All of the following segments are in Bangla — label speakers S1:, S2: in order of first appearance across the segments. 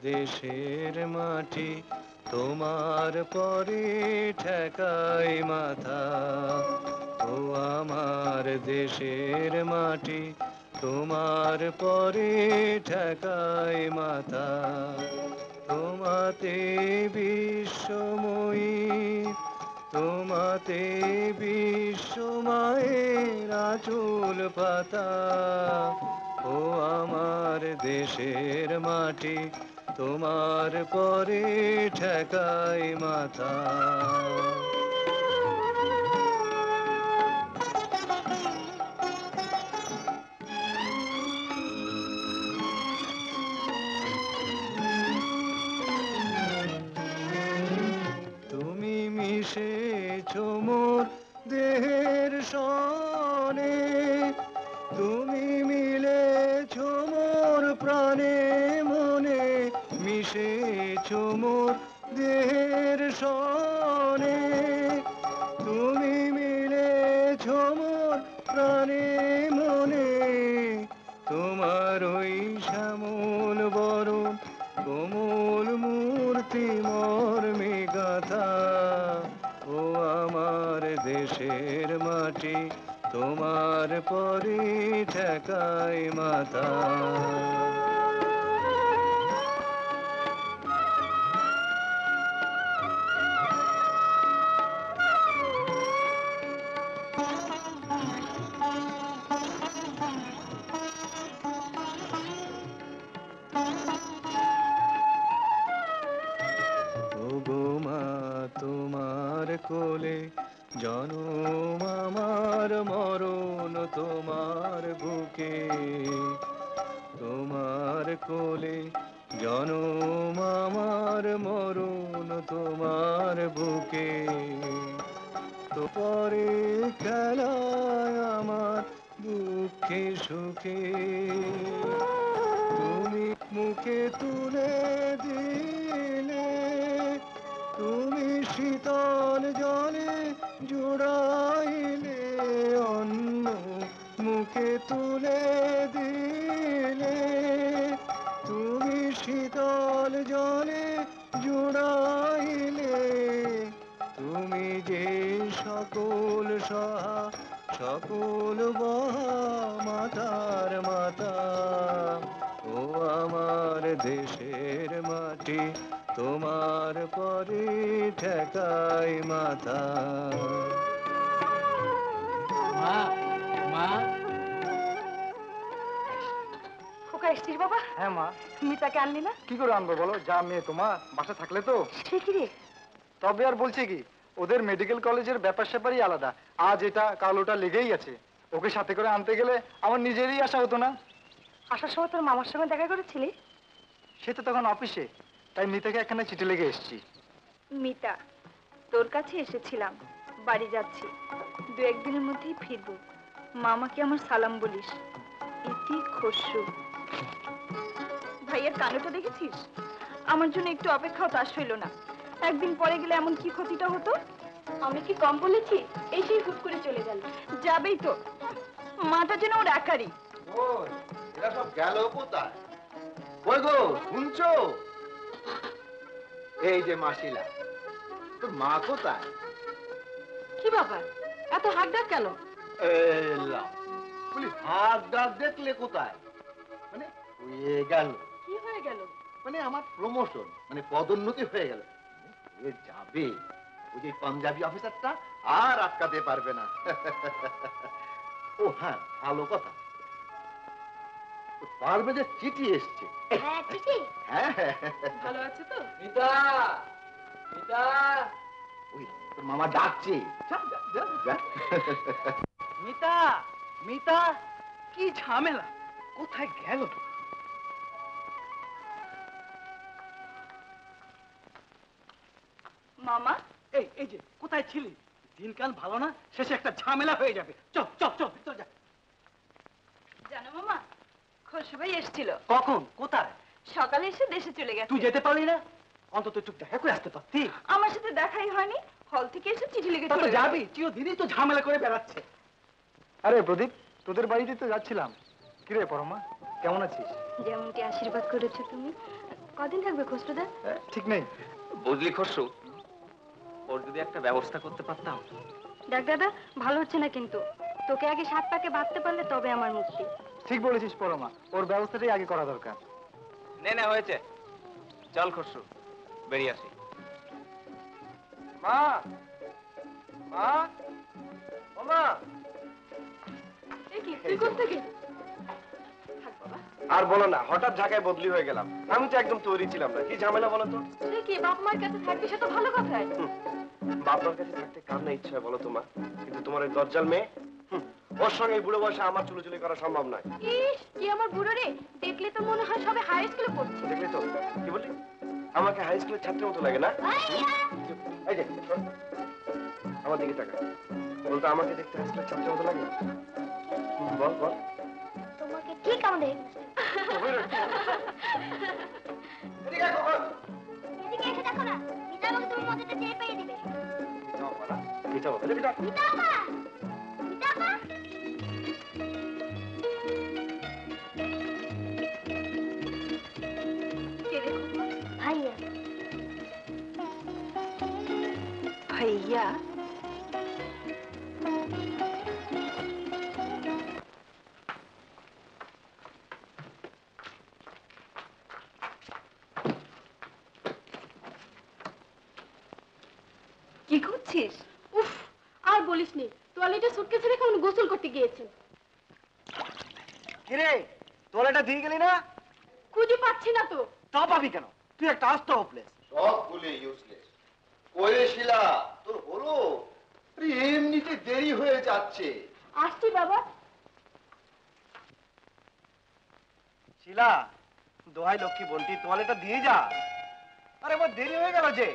S1: দেশের মাটি তোমার পরে ঠেকাই মাথা। ও আমার দেশের মাটি তোমার পরে ঠেকাই মাথা। তোমাতে বিশ্বময়ী, তোমাতে বিশ্বমায়ের আঁচল পাতা। ও আমার দেশের মাটি তোমার পরে ঠেকাই মাথা। তুমি মিশেছো মোর দেহের সনে, তুমি মিলেছো মোর প্রাণে মনে, মিশেছো মোর দেহের সনে, তুমি মিলেছো মোর প্রাণে মনে। তোমার ওই শ্যামল বরণ কোমল মূর্তি মর্মে গাথা। ও আমার দেশের মাটি তোমার পরে ঠেকাই মাথা। তোমার কোলে জনম আমার মরণ তোমার বুকে। তোমার কোলে জনম আমার মরণ তোমার বুকে। তো পরে খেলায় আমার দুঃখে সুখে তুমি মুখে তুলে দিলে, তুমি শীতল জলে জুড়াইলে অন্ন মুখে তুলে দিলে, তুমি শীতল জলে জুড়াইলে। তুমি যে সকল সহা সকল বহা মাতার মাতা। ও আমার দেশের মাটি তোমার পরে ঠেকাই মাথা।
S2: মা, মা।
S3: খোকা এসছিস বাবা?
S2: হ্যাঁ মা।
S3: মিতাকে আনলি না?
S2: কি করে আনবো বলো, যা মেয়ে তোমার বাসা থাকলে তো।
S3: সে কি রে?
S2: তবে আর বলছি কি, ওদের মেডিকেল কলেজের ব্যাপার স্যাপারই আলাদা। আজ এটা কাল ওটা লেগেই আছে। ওকে সাথে করে আনতে গেলে আমার নিজেরই আসা হতো না।
S3: আসার সময় তোর মামার সঙ্গে দেখা করেছিলি?
S2: সে তো তখন অফিসে, তাই মিতাকে একখানে চিঠি লেগে এসেছি।
S3: মিতা, তোর কাছে এসেছিলাম, বাড়ি যাচ্ছি, দু একদিনের মধ্যেই ফিরবো। মামাকে আমার সালাম বলিস। ইতি খসরু। ভাইয়ের কানেটা দেখেছিস? আমার জন্য একটু অপেক্ষাও তার সইল না। একদিন পরে গেলে এমন কি ক্ষতিটা হতো? আমি কি কম বলেছি? এই সেই হুট করে চলে গেল। যাবেই তো, মাটা যেন ওর একারই।
S4: এরা সব গেল কোথায়? কই গো, শুনছো? এই যে মাসিলা, তোর মা কোথায়?
S3: কি ব্যাপার, এত হাক ডাক কেন?
S4: বলি হাত ডাক দেখলে কোথায়? মানে হয়ে গেল।
S3: কি হয়ে গেল?
S4: মানে আমার প্রমোশন, মানে পদোন্নতি হয়ে গেল। এ যাবে ওই যে পাঞ্জাবি অফিসারটা আর আটকাতে পারবে না। ও হ্যাঁ, ভালো কথা, পারবে যে চিঠি এসছে।
S3: হ্যাঁ চিঠি?
S4: হ্যাঁ,
S3: ভালো আছে তো?
S2: মিতা, মিতা।
S4: ওই তোর মামা ডাকছে, যা যা যা যা।
S2: মিতা, মিতা, কি ঝামেলা, কোথায় গেল?
S3: মামা,
S2: এই এই যে কোথায় ছিলি? দিনকাল ভালো না, শেষে একটা ঝামেলা হয়ে যাবে। চল চল চল চল যা।
S3: জানো মামা, খসরু ভাই এসেছিল।
S2: কখন, কোথায়?
S3: সকালে এসে দেশে চলে গেছে।
S2: তুই যেতে পারলি না? অন্তত একটু দেখা করে আসতে পারতি।
S3: আমার সাথে দেখাই হয়নি, হল থেকে এসে চিঠি লিখে
S2: তা তো
S3: চলে গেছে।
S2: যাবি, চিরদিনই তো ঝামেলা করে বেড়াচ্ছে। আরে প্রদীপ, তোদের বাড়িতে তো যাচ্ছিলাম। কিরে পরমা, কেমন আছিস?
S3: যেমনটি আশীর্বাদ করেছো তুমি, কদিন থাকবে খসরুদা?
S2: ঠিক নেই।
S1: বুঝলি খসরু, ওর যদি একটা ব্যবস্থা করতে পারতাম।
S3: দেখ দাদা, ভালো হচ্ছে না কিন্তু। তোকে আগে 7 পাকে বাঁধতে পারলে তবে আমার মুক্তি।
S2: ঠিক বলেছিস পরমা, ওর ব্যবস্থাটাই আগে করা দরকার।
S1: নে হয়েছে, চল খসরু বেরিয়ে আসি।
S2: মা, মা, ও মা।
S3: কি তুই কোত্থেকে?
S5: আর বলো না, হঠাৎ ঢাকায় বদলি হয়ে গেলাম। আমি তো একদম তৈরি ছিলাম না। কি ঝামেলা বলো তো?
S3: সে কি বাপ মার কাছে থাকবি, সে তো ভালো কথাই।
S5: বাবার কাছে থাকতে কার না ইচ্ছা হয় বলো তোমার? কিন্তু তোমার ওই দজ্জাল মেয়ে, ওর সঙ্গে এই বুড়ো বয়সে আমার চুলোচুলি করা সম্ভব নয়।
S3: ইস, কি আমার বুড়ো রে, দেখলে তো মনে হয় সবে হাই স্কুলে পড়ছে।
S5: দেখলে তো, কি বললি? আমাকে হাই স্কুলের ছাত্রের মতো লাগে না? এই যে শোন, আমার দিকে তাকা। বলতো আমাকে দেখতে হাই স্কুলের ছাত্রের মতো লাগে? বল বল।
S6: তোমাকে ঠিক আমাদের
S5: এদিকে আয় খোকন।
S6: এদিকে এসে দেখো না, মিতা আমাকে তুমি মজাটা টের পেয়ে দিবে।
S5: যাও পালা, এই যাও, এদিকে যাও।
S6: মিতা আপা, মিতা আপা।
S3: কে রে খোকা?
S6: ভাইয়া,
S3: ভাইয়া? কি করছিস?
S7: উফ, আর বলিসনি, টয়লেটে সুটকেসে রেখে উনি গোসল করতে গিয়েছেন।
S2: কিরে, তোলাটা দিয়ে গেলি না?
S7: খুঁজে পাচ্ছি না তো।
S2: তা পাবি কেন? তুই একটা আস্ত হোপলেস।
S4: সবগুলি ইউজলেস। কইরে শিলা, তোর হলো? আরে এমনিতে দেরি হয়ে যাচ্ছে।
S7: আসছি বাবা।
S2: শিলা, দোহাই লক্ষ্মী বলটি, তোয়ালেটা দিয়ে যা। আরে আমার দেরি হয়ে গেল যে।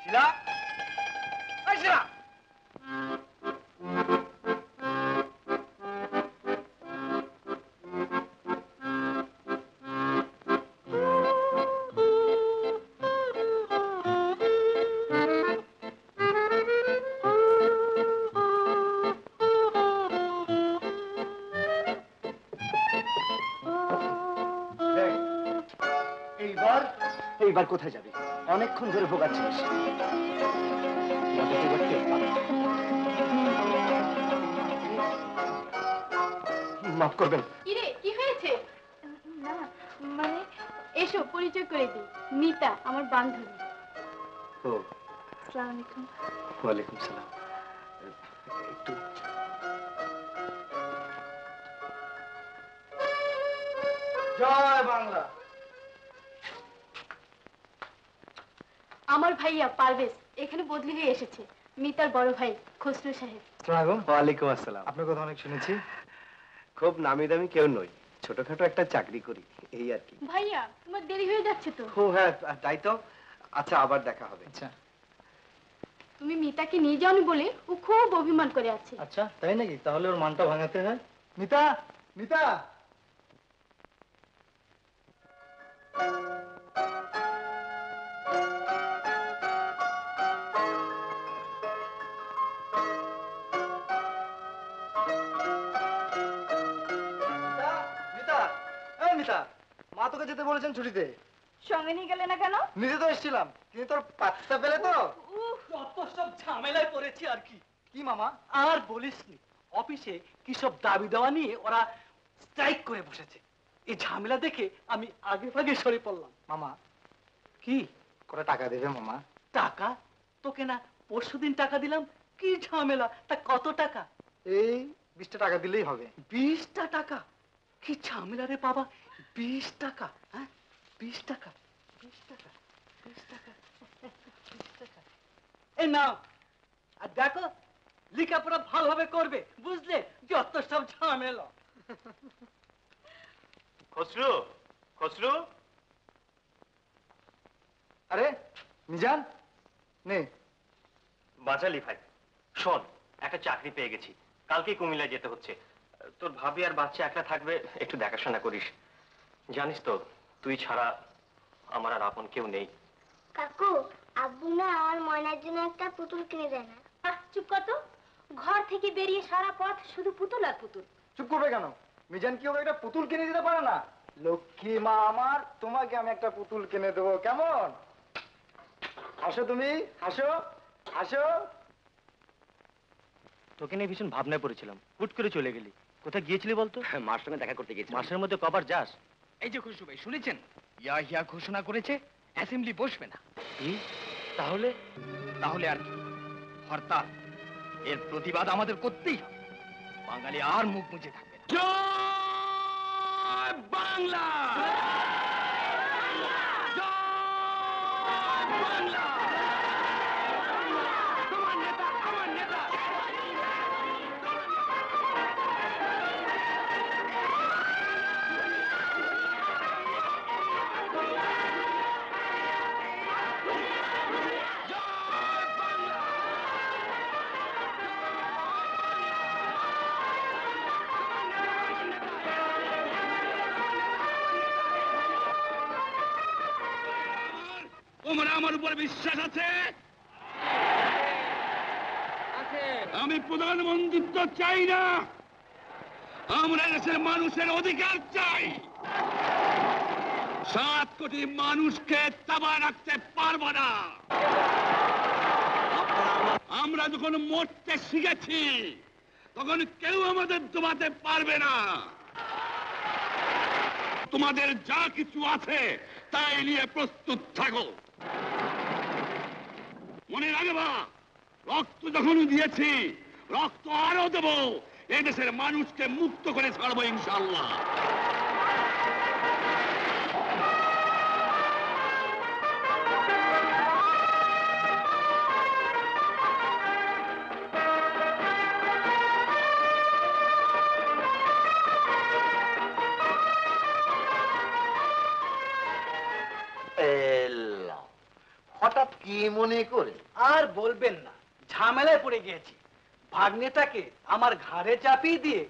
S2: শিলা, এই শিলা। এইবার এইবার কোথায় যাবি? অনেকক্ষণ ধরে ভোগাচ্ছিস। মাফ করবেন।
S7: কিরে, কি হয়েছে?
S3: না মানে,
S7: এসো পরিচয় করে দিই, মিতা আমার বান্ধবী।
S2: ও,
S3: আসসালামু আলাইকুম।
S2: ওয়ালাইকুম সালাম। একটু জয় বাংলা।
S7: আমার ভাইয়া পারভেজ এখানে বদলি হয়ে এসেছে, মিতার বড় ভাই খসরু সাহেব।
S2: ওয়ালাইকুম আসসালাম। আপনার কথা অনেক শুনেছি। খুব নামি দামি কেউ নই, ছোটখাটো একটা চাকরি করি, এই আর কি।
S7: ভাইয়া, তোমার দেরি হয়ে যাচ্ছে তো।
S2: ও হ্যাঁ, তাই তো। আচ্ছা, আবার দেখা হবে। আচ্ছা
S7: তুমি মিতাকে নিয়ে যাওনি বলে ও খুব অভিমান করে আছে।
S2: আচ্ছা, তাই নাকি? তাহলে ওর মানটা ভাঙাতে হয়। মিতা, মিতা। মা তোকে যেতে বলেছেন ছুটিতে।
S3: সঙ্গে নিয়ে গেলে না কেন?
S2: নিজে তো এসেছিলাম, কিন্তু তোর পাত্তা পেলে তো।
S8: যত সব ঝামেলায় পড়েছি আর কি।
S2: কি মামা?
S8: আর বলিসনি, অফিসে কি সব দাবি দেওয়া নিয়ে ওরা স্ট্রাইক করে বসেছে। এই ঝামেলা দেখে আমি আগে ভাগে সরে পড়লাম।
S2: মামা,
S8: কি
S2: কটা টাকা দেবে মামা?
S8: টাকা? তোকে না পরশুদিন টাকা দিলাম। কি ঝামেলা? তা কত টাকা?
S2: এই 20টা টাকা দিলেই হবে।
S8: 20টা টাকা? কি ঝামেলা রে বাবা, 20 টাকা? হ্যাঁ, 20 টাকা, 20 টাকা, 20 টাকা, 20 টাকা। এই নাও, আর দেখো লেখাপড়া ভালোভাবে করবে, বুঝলে? যত সব ঝামেলা।
S1: খসরু, খসরু।
S2: আরে মিজান, নে।
S9: বাঁচালি ভাই, শোন, একটা চাকরি পেয়ে গেছি, কালকেই কুমিল্লায় যেতে হচ্ছে। তোর ভাবি আর বাচ্চা একলা থাকবে, একটু দেখাশোনা করিস। জানিস তো, তুই ছাড়া আমার আর আপন কেউ নেই।
S6: কাকু, আব্বু না আমার ময়নার জন্য একটা পুতুল কিনে দেয় না।
S7: চুপ কর তো।
S6: ঘর থেকে বেরিয়ে সারা পথ শুধু পুতুল আর পুতুল।
S2: চুপ করবে কেন? মিজান কি ওকে একটা পুতুল কিনে দিতে পারে না? লক্ষ্মী মা আমার, তোমাকে আমি একটা পুতুল কিনে দেবো, কেমন? আসো তুমি, আসো আসো।
S9: তোকে নিয়ে ভীষণ ভাবনায় পড়েছিলাম, হুট করে চলে গেলি। কোথায় গিয়েছিলি বলতো?
S5: মার সঙ্গে দেখা করতে গেছি।
S9: মাসের মধ্যে কবার যাস?
S8: এই যে খুশু ভাই, শুনেছেন ইয়াহিয়া ঘোষণা করেছে অ্যাসেম্বলি বসবে না।
S9: কি? তাহলে?
S8: তাহলে আর কি, হরতাল। এর প্রতিবাদ আমাদের করতেই হবে, বাঙালি আর মুখ মুছে থাকবে না। জয় বাংলা! জয় বাংলা! তোমার নেতা, আমার নেতা। তোমার আমার উপর বিশ্বাস আছে? আমি প্রধানমন্ত্রিত্ব চাই না, আমরা দেশের মানুষের অধিকার চাই। 7 কোটি মানুষকে তাবা রাখতে পারবো না। আমরা যখন মরতে শিখেছি তখন কেউ আমাদের দবাতে পারবে না। তোমাদের যা কিছু আছে তাই নিয়ে প্রস্তুত থাকো। মনে রাখবা, রক্ত যখন দিয়েছি রক্ত আরো দেব, এদেশের মানুষকে মুক্ত করে ছাড়বো ইনশাআল্লাহ।
S4: হঠাৎ কি মনে করে?
S8: আর বলবেন না, ঝামেলায় পড়ে গিয়েছি। ভাগ্নেটাকে আমার ঘাড়ে চাপিয়ে দিয়ে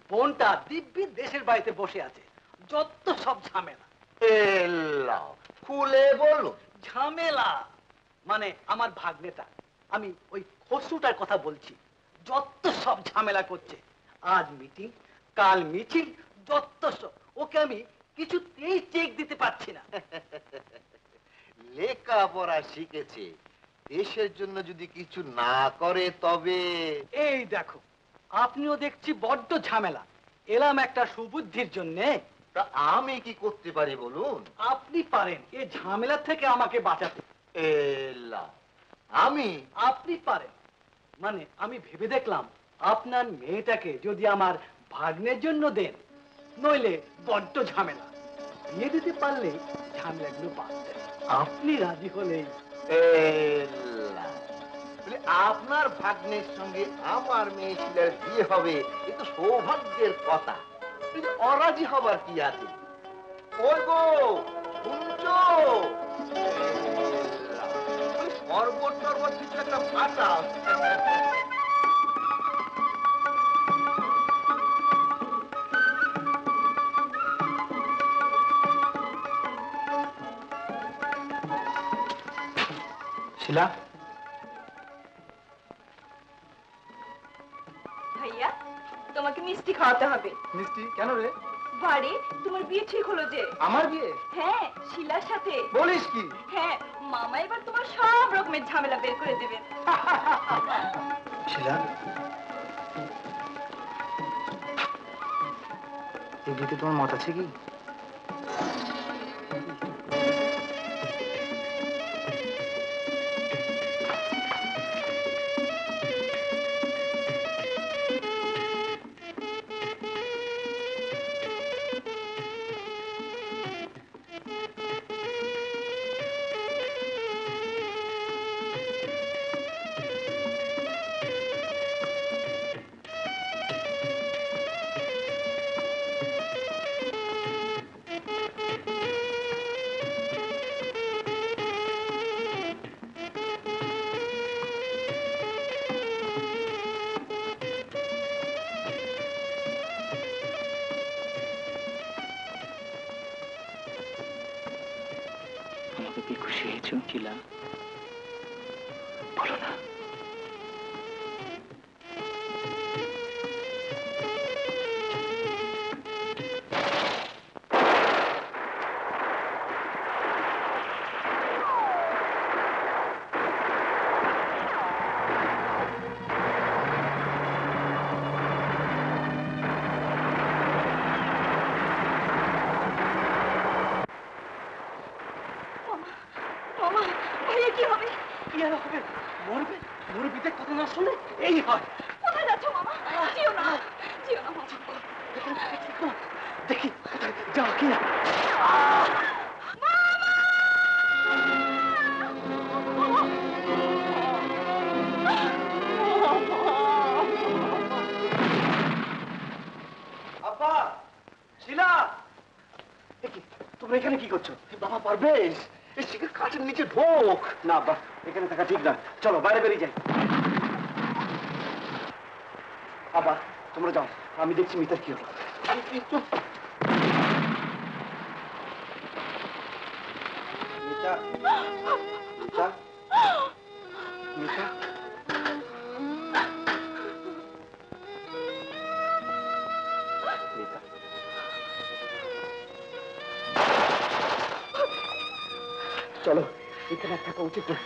S8: বোনটা দিব্যি দেশের বাড়িতে বসে আছে। যত সব ঝামেলা।
S4: খুলে বলো।
S8: ঝামেলা মানে আমার ভাগ্নেটা, আমি ওই খসরুটার কথা বলছি, যত সব ঝামেলা করছে। আজ মিটিং, কাল মিছিল, যত সব। ওকে আমি কিছুতেই চেক দিতে পারছি না।
S4: লেখাপড়া শিখেছে, দেশের জন্য যদি কিছু না করে তবে।
S8: এই দেখো, আপনিও দেখছি বড্ড ঝামেলা। এলাম একটা সুবুদ্ধির জন্যে।
S4: তা আমি কি করতে পারি বলুন?
S8: আপনি পারেন এই ঝামেলা থেকে আমাকে বাঁচাতে।
S4: আমি?
S8: আপনি পারেন মানে আমি ভেবে দেখলাম আপনার মেয়েটাকে যদি আমার ভাগ্নের জন্য দেন, নইলে বড্ড ঝামেলা। বিয়ে দিতে পারলে ঝামেলাগুলো বাঁচতে। আপনি রাজি হলেই।
S4: আপনার ভাগ্নের সঙ্গে আমার মেয়ে শিলার বিয়ে হবে, এ তো সৌভাগ্যের কথা। কিন্তু অরাজি হবার কি আছে? ওই গো, শুনছো? পর্বত টর্বত কিছু একটা ফাটা।
S2: শিলা,
S3: ভাইয়া, তোমাকে মিষ্টি খাওয়াতে হবে।
S2: মিষ্টি কেন রে?
S3: বাড়ি তোমার বিয়ে ঠিক হলো যে।
S2: আমার বিয়ে?
S3: হ্যাঁ, শিলার সাথে।
S2: বলিস কি?
S3: হ্যাঁ, মামা এবার তোমার সব রকমের ঝামেলা বের করে দেবেন।
S2: শিলা, এই বিয়েতে তোমার মত আছে কি?
S9: আমাকে কি খুশি হয়েছ শিলা? বলো না।
S3: হবে?
S8: কি আর হবে? মরবে। মুরব্বীদের কথা না শুনে এই হয়।
S3: কোথায় যাচ্ছ মামা? যেও না, যেও না মামা।
S8: দেখি কোথায় যাও কি না।
S2: আব্বা, শিলা,
S8: তোমরা এখানে কি করছো?
S2: বাবা পারবেশ, এই শিখের কাঠের নিচে ঢোক।
S8: না আব্বা, এখানে থাকা ঠিক না। চলো বাইরে বেরিয়ে যাই। আব্বা তোমরা যাও, আমি দেখছি মিতার কি হলো।
S2: মিতা, মিতা, মিতা।
S8: মিতা, চলো এখানে আর থাকা উচিত না।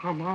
S2: মামা,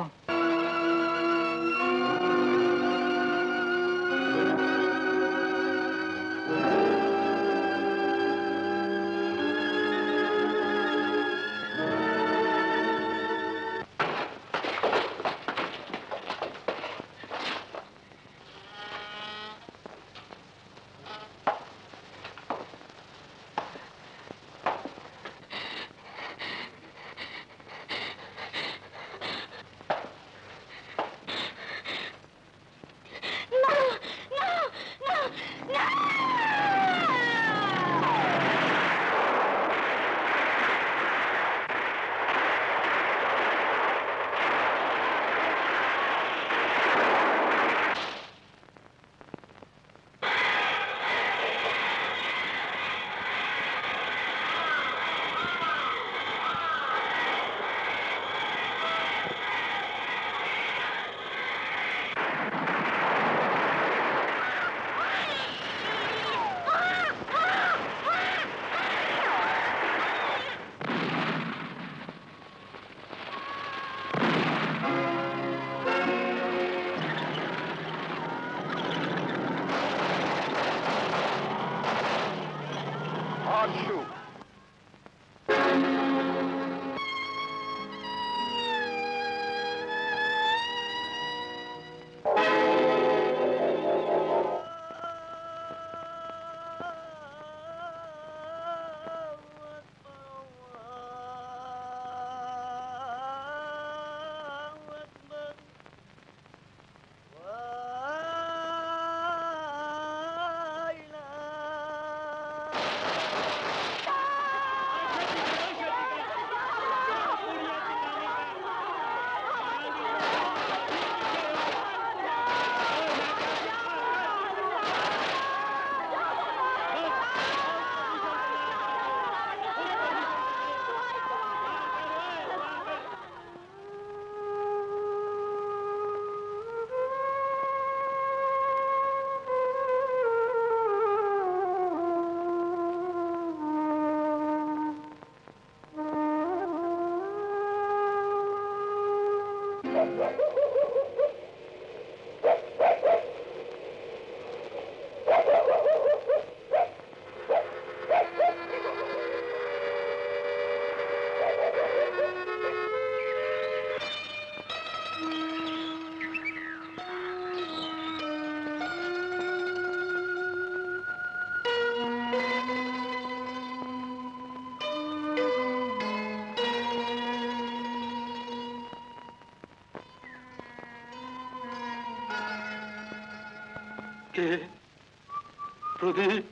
S8: প্রদীপ,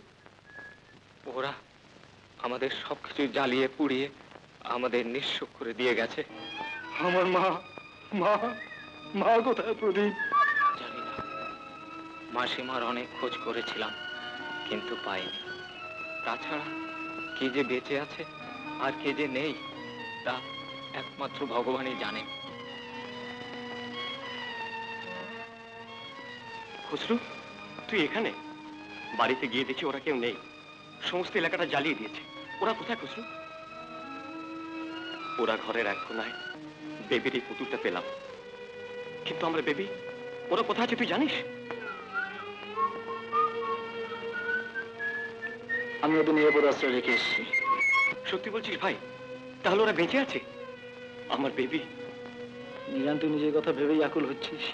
S10: ওরা আমাদের সবকিছু জ্বালিয়ে পুড়িয়ে আমাদের নিঃস্ব করে দিয়ে গেছে।
S8: আমার মা, মা, মা কোথায় প্রদীপ?
S10: জানি না, মাসিমার অনেক খোঁজ করেছিলাম কিন্তু পাইনি। তাছাড়া কে যে বেঁচে আছে আর কে যে নেই তা একমাত্র ভগবানই জানেন।
S9: খুসরু, তুই এখানে? বাড়িতে গিয়ে দেখি ওরা কেউ নেই, সমস্ত এলাকাটা জ্বালিয়ে দিয়েছে। ওরা কোথায় খুসরু? ওরা ঘরের এক কোনায় বেবির এই পুতুলটা পেলাম, কিন্তু আমরা বেবি, ওরা কোথায় আছে তুই জানিস?
S2: আমি ওদের নিরাপদ আশ্রয় রেখে এসেছি।
S9: সত্যি বলছিস ভাই? তাহলে ওরা বেঁচে আছে? আমার বেবি।
S2: মিজান, তুই নিজের কথা ভেবেই আকুল হচ্ছিস।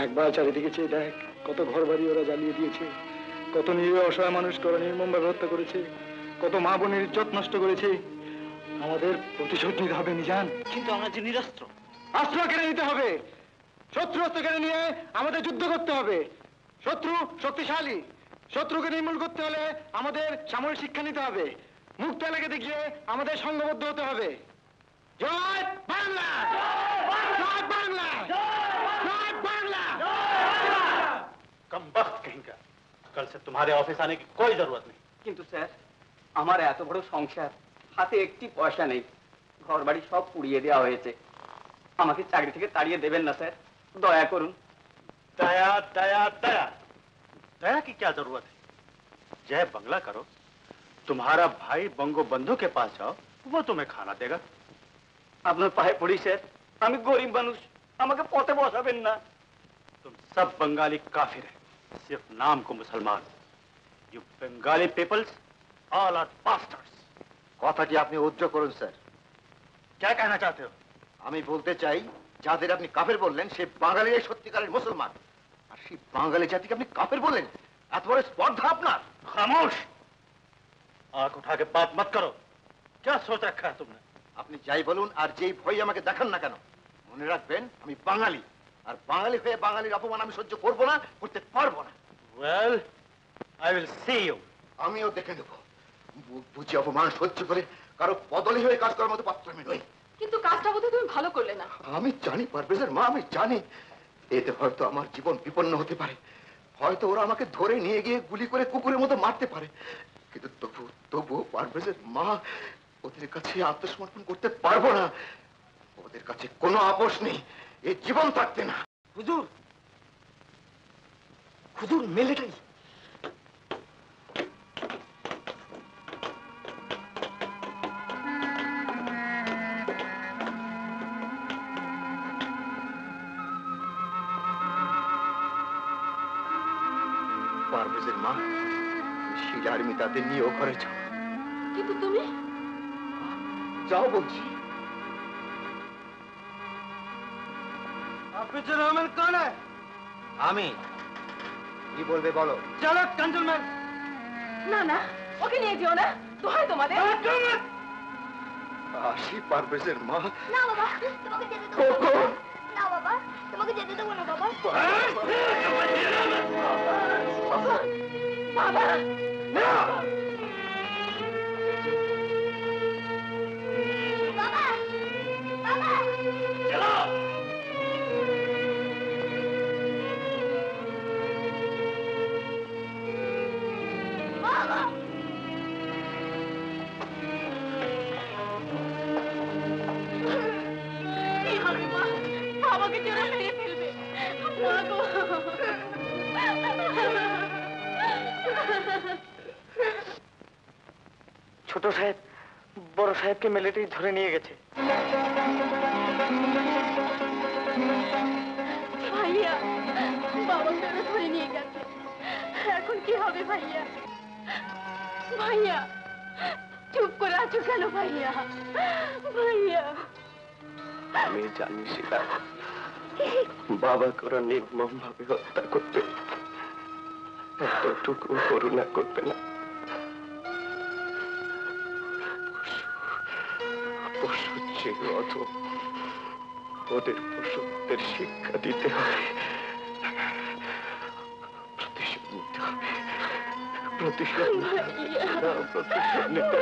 S2: একবার চারিদিকে চেয়ে দেখ, কত ঘর বাড়ি ওরা জ্বালিয়ে দিয়েছে, কত নিরীহ অসহায় মানুষকে ওরা নির্মমভাবে হত্যা করেছে, কত মা বোনের ইজ্জত নষ্ট করেছে। আমাদের প্রতিশোধ নিতে হবে মিজান।
S8: কিন্তু আমরা যে নিরস্ত্র।
S2: অস্ত্র কেড়ে নিতে হবে, শত্রু অস্ত্র কেড়ে নিয়ে আমাদের যুদ্ধ করতে হবে। শত্রু শক্তিশালী, শত্রুকে নির্মূল করতে হলে আমাদের সামরিক শিক্ষা নিতে হবে। মুক্ত এলাকাতে গিয়ে আমাদের সংঘবদ্ধ হতে হবে। জয় বাংলা! জয় বাংলা! জয় বাংলা!
S8: कम वक्त कहीं का, कल से तुम्हारे ऑफिस आने की कोई जरूरत नहीं।
S1: কিন্তু স্যার, আমার এত বড় সংসার, হাতে একটি পয়সা নেই, ঘর বাড়ি সব পুড়িয়ে দেওয়া হয়েছে। আমাকে চাকরি থেকে তাড়িয়ে দেবেন না স্যার, দয়া করুন।
S8: दया दया दया, दया की क्या जरूरत है? जय बंगला करो, तुम्हारा भाई बंगो बंधु के पास जाओ, वो तुम्हें खाना देगा।
S1: আপনার পায়ে পড়ি স্যার, আমি গরিব মানুষ, আমাকে পথে বসাবেন না।
S8: तुम सब बंगाली काफिर है, सिर्फ नाम को मुसलमान। You Bengali peoples all are bastards.
S4: কথাটি আপনি উজ্জ করুন স্যার।
S8: क्या कहना चाहते हो?
S4: আমি বলতে চাই, যাদের আপনি কাফের বললেন সে বাঙালিরাই সত্যিকারের মুসলমান, আর সেই বাঙালি জাতিকে আপনি কাফের বললেন। এত বড় স্পর্ধা আপনার!
S8: खामोश, आंख उठा के बात मत करो। क्या सोच रखा है तुमने?
S4: আপনি যাই বলুন আর যেই ভয় আমাকে দেখান না কেন, মনে রাখবেন আমি বাঙালি, আর বাঙালি হয়ে বাঙালির অপমান আমি সহ্য করবো না, করতে পারবো না।
S8: Well, I will see you.
S4: আমিও দেখে নেব। মুখ বুঝে অপমান সহ্য করে কারো বদলি হয়ে কাজ করার মতো পাত্র আমি নই।
S3: কিন্তু কাজটা বোধহয় তুমি ভালো করলে না।
S4: আমি জানি পারভেজের মা, আমি জানি এতে হয়তো আমার জীবন বিপন্ন হতে পারে, হয়তো ওরা আমাকে ধরে নিয়ে গিয়ে গুলি করে কুকুরের মতো মারতে পারে, কিন্তু তবু পারভেজের মা, ওদের কাছে আত্মসমর্পণ করতে পারবো না। ওদের কাছে কোনো আপোষ নেই, এই জীবন থাকতে না।
S2: হুজুর, হুজুর মিলিটারি।
S4: পারভেজের মা, শিলার মিতাতে নিয়ে ও ঘরে যাও।
S3: কিন্তু তুমি
S4: যাও বলছি।
S2: অফিসার আহমেদ কোন है?
S4: আমি। কি বলবে বলো।
S2: চলো জেন্টলম্যান।
S3: না না, ওকে নিয়ে যেও না, দোহাই তোমাদের।
S4: আসি পারভেজের মা।
S6: না বাবা, তোমাকে যেতে দেবো না।
S4: কখন?
S6: না বাবা, তোমাকে যেতে দেবো না বাবা।
S3: বাবা,
S6: বাবা, বাবা। বাবা।
S3: কি হবে মা? বাবাকে যেন মেরে ফেলবে। মা গো।
S2: ছোট সাহেব বড় সাহেবকে মিলিটারি ধরে নিয়ে গেছে।
S3: ভাইয়া, বাবাকে ওরা ধরে নিয়ে গেছে। এখন কি হবে ভাইয়া? ভাইয়া, চুপ করে আছো কেন ভাইয়া? ভাইয়া,
S9: আমি জানি শিলা, বাবাকে ওরা নির্মম ভাবে হত্যা করবে, এতটুকু করুণা করবে না। পশুর চেয়ে অধম, ওদের পশুত্বের শিক্ষা দিতে হবে, প্রতিশোধ নিতে হবে,
S5: প্রতিশোধ নাও, প্রতিশোধ নিতে।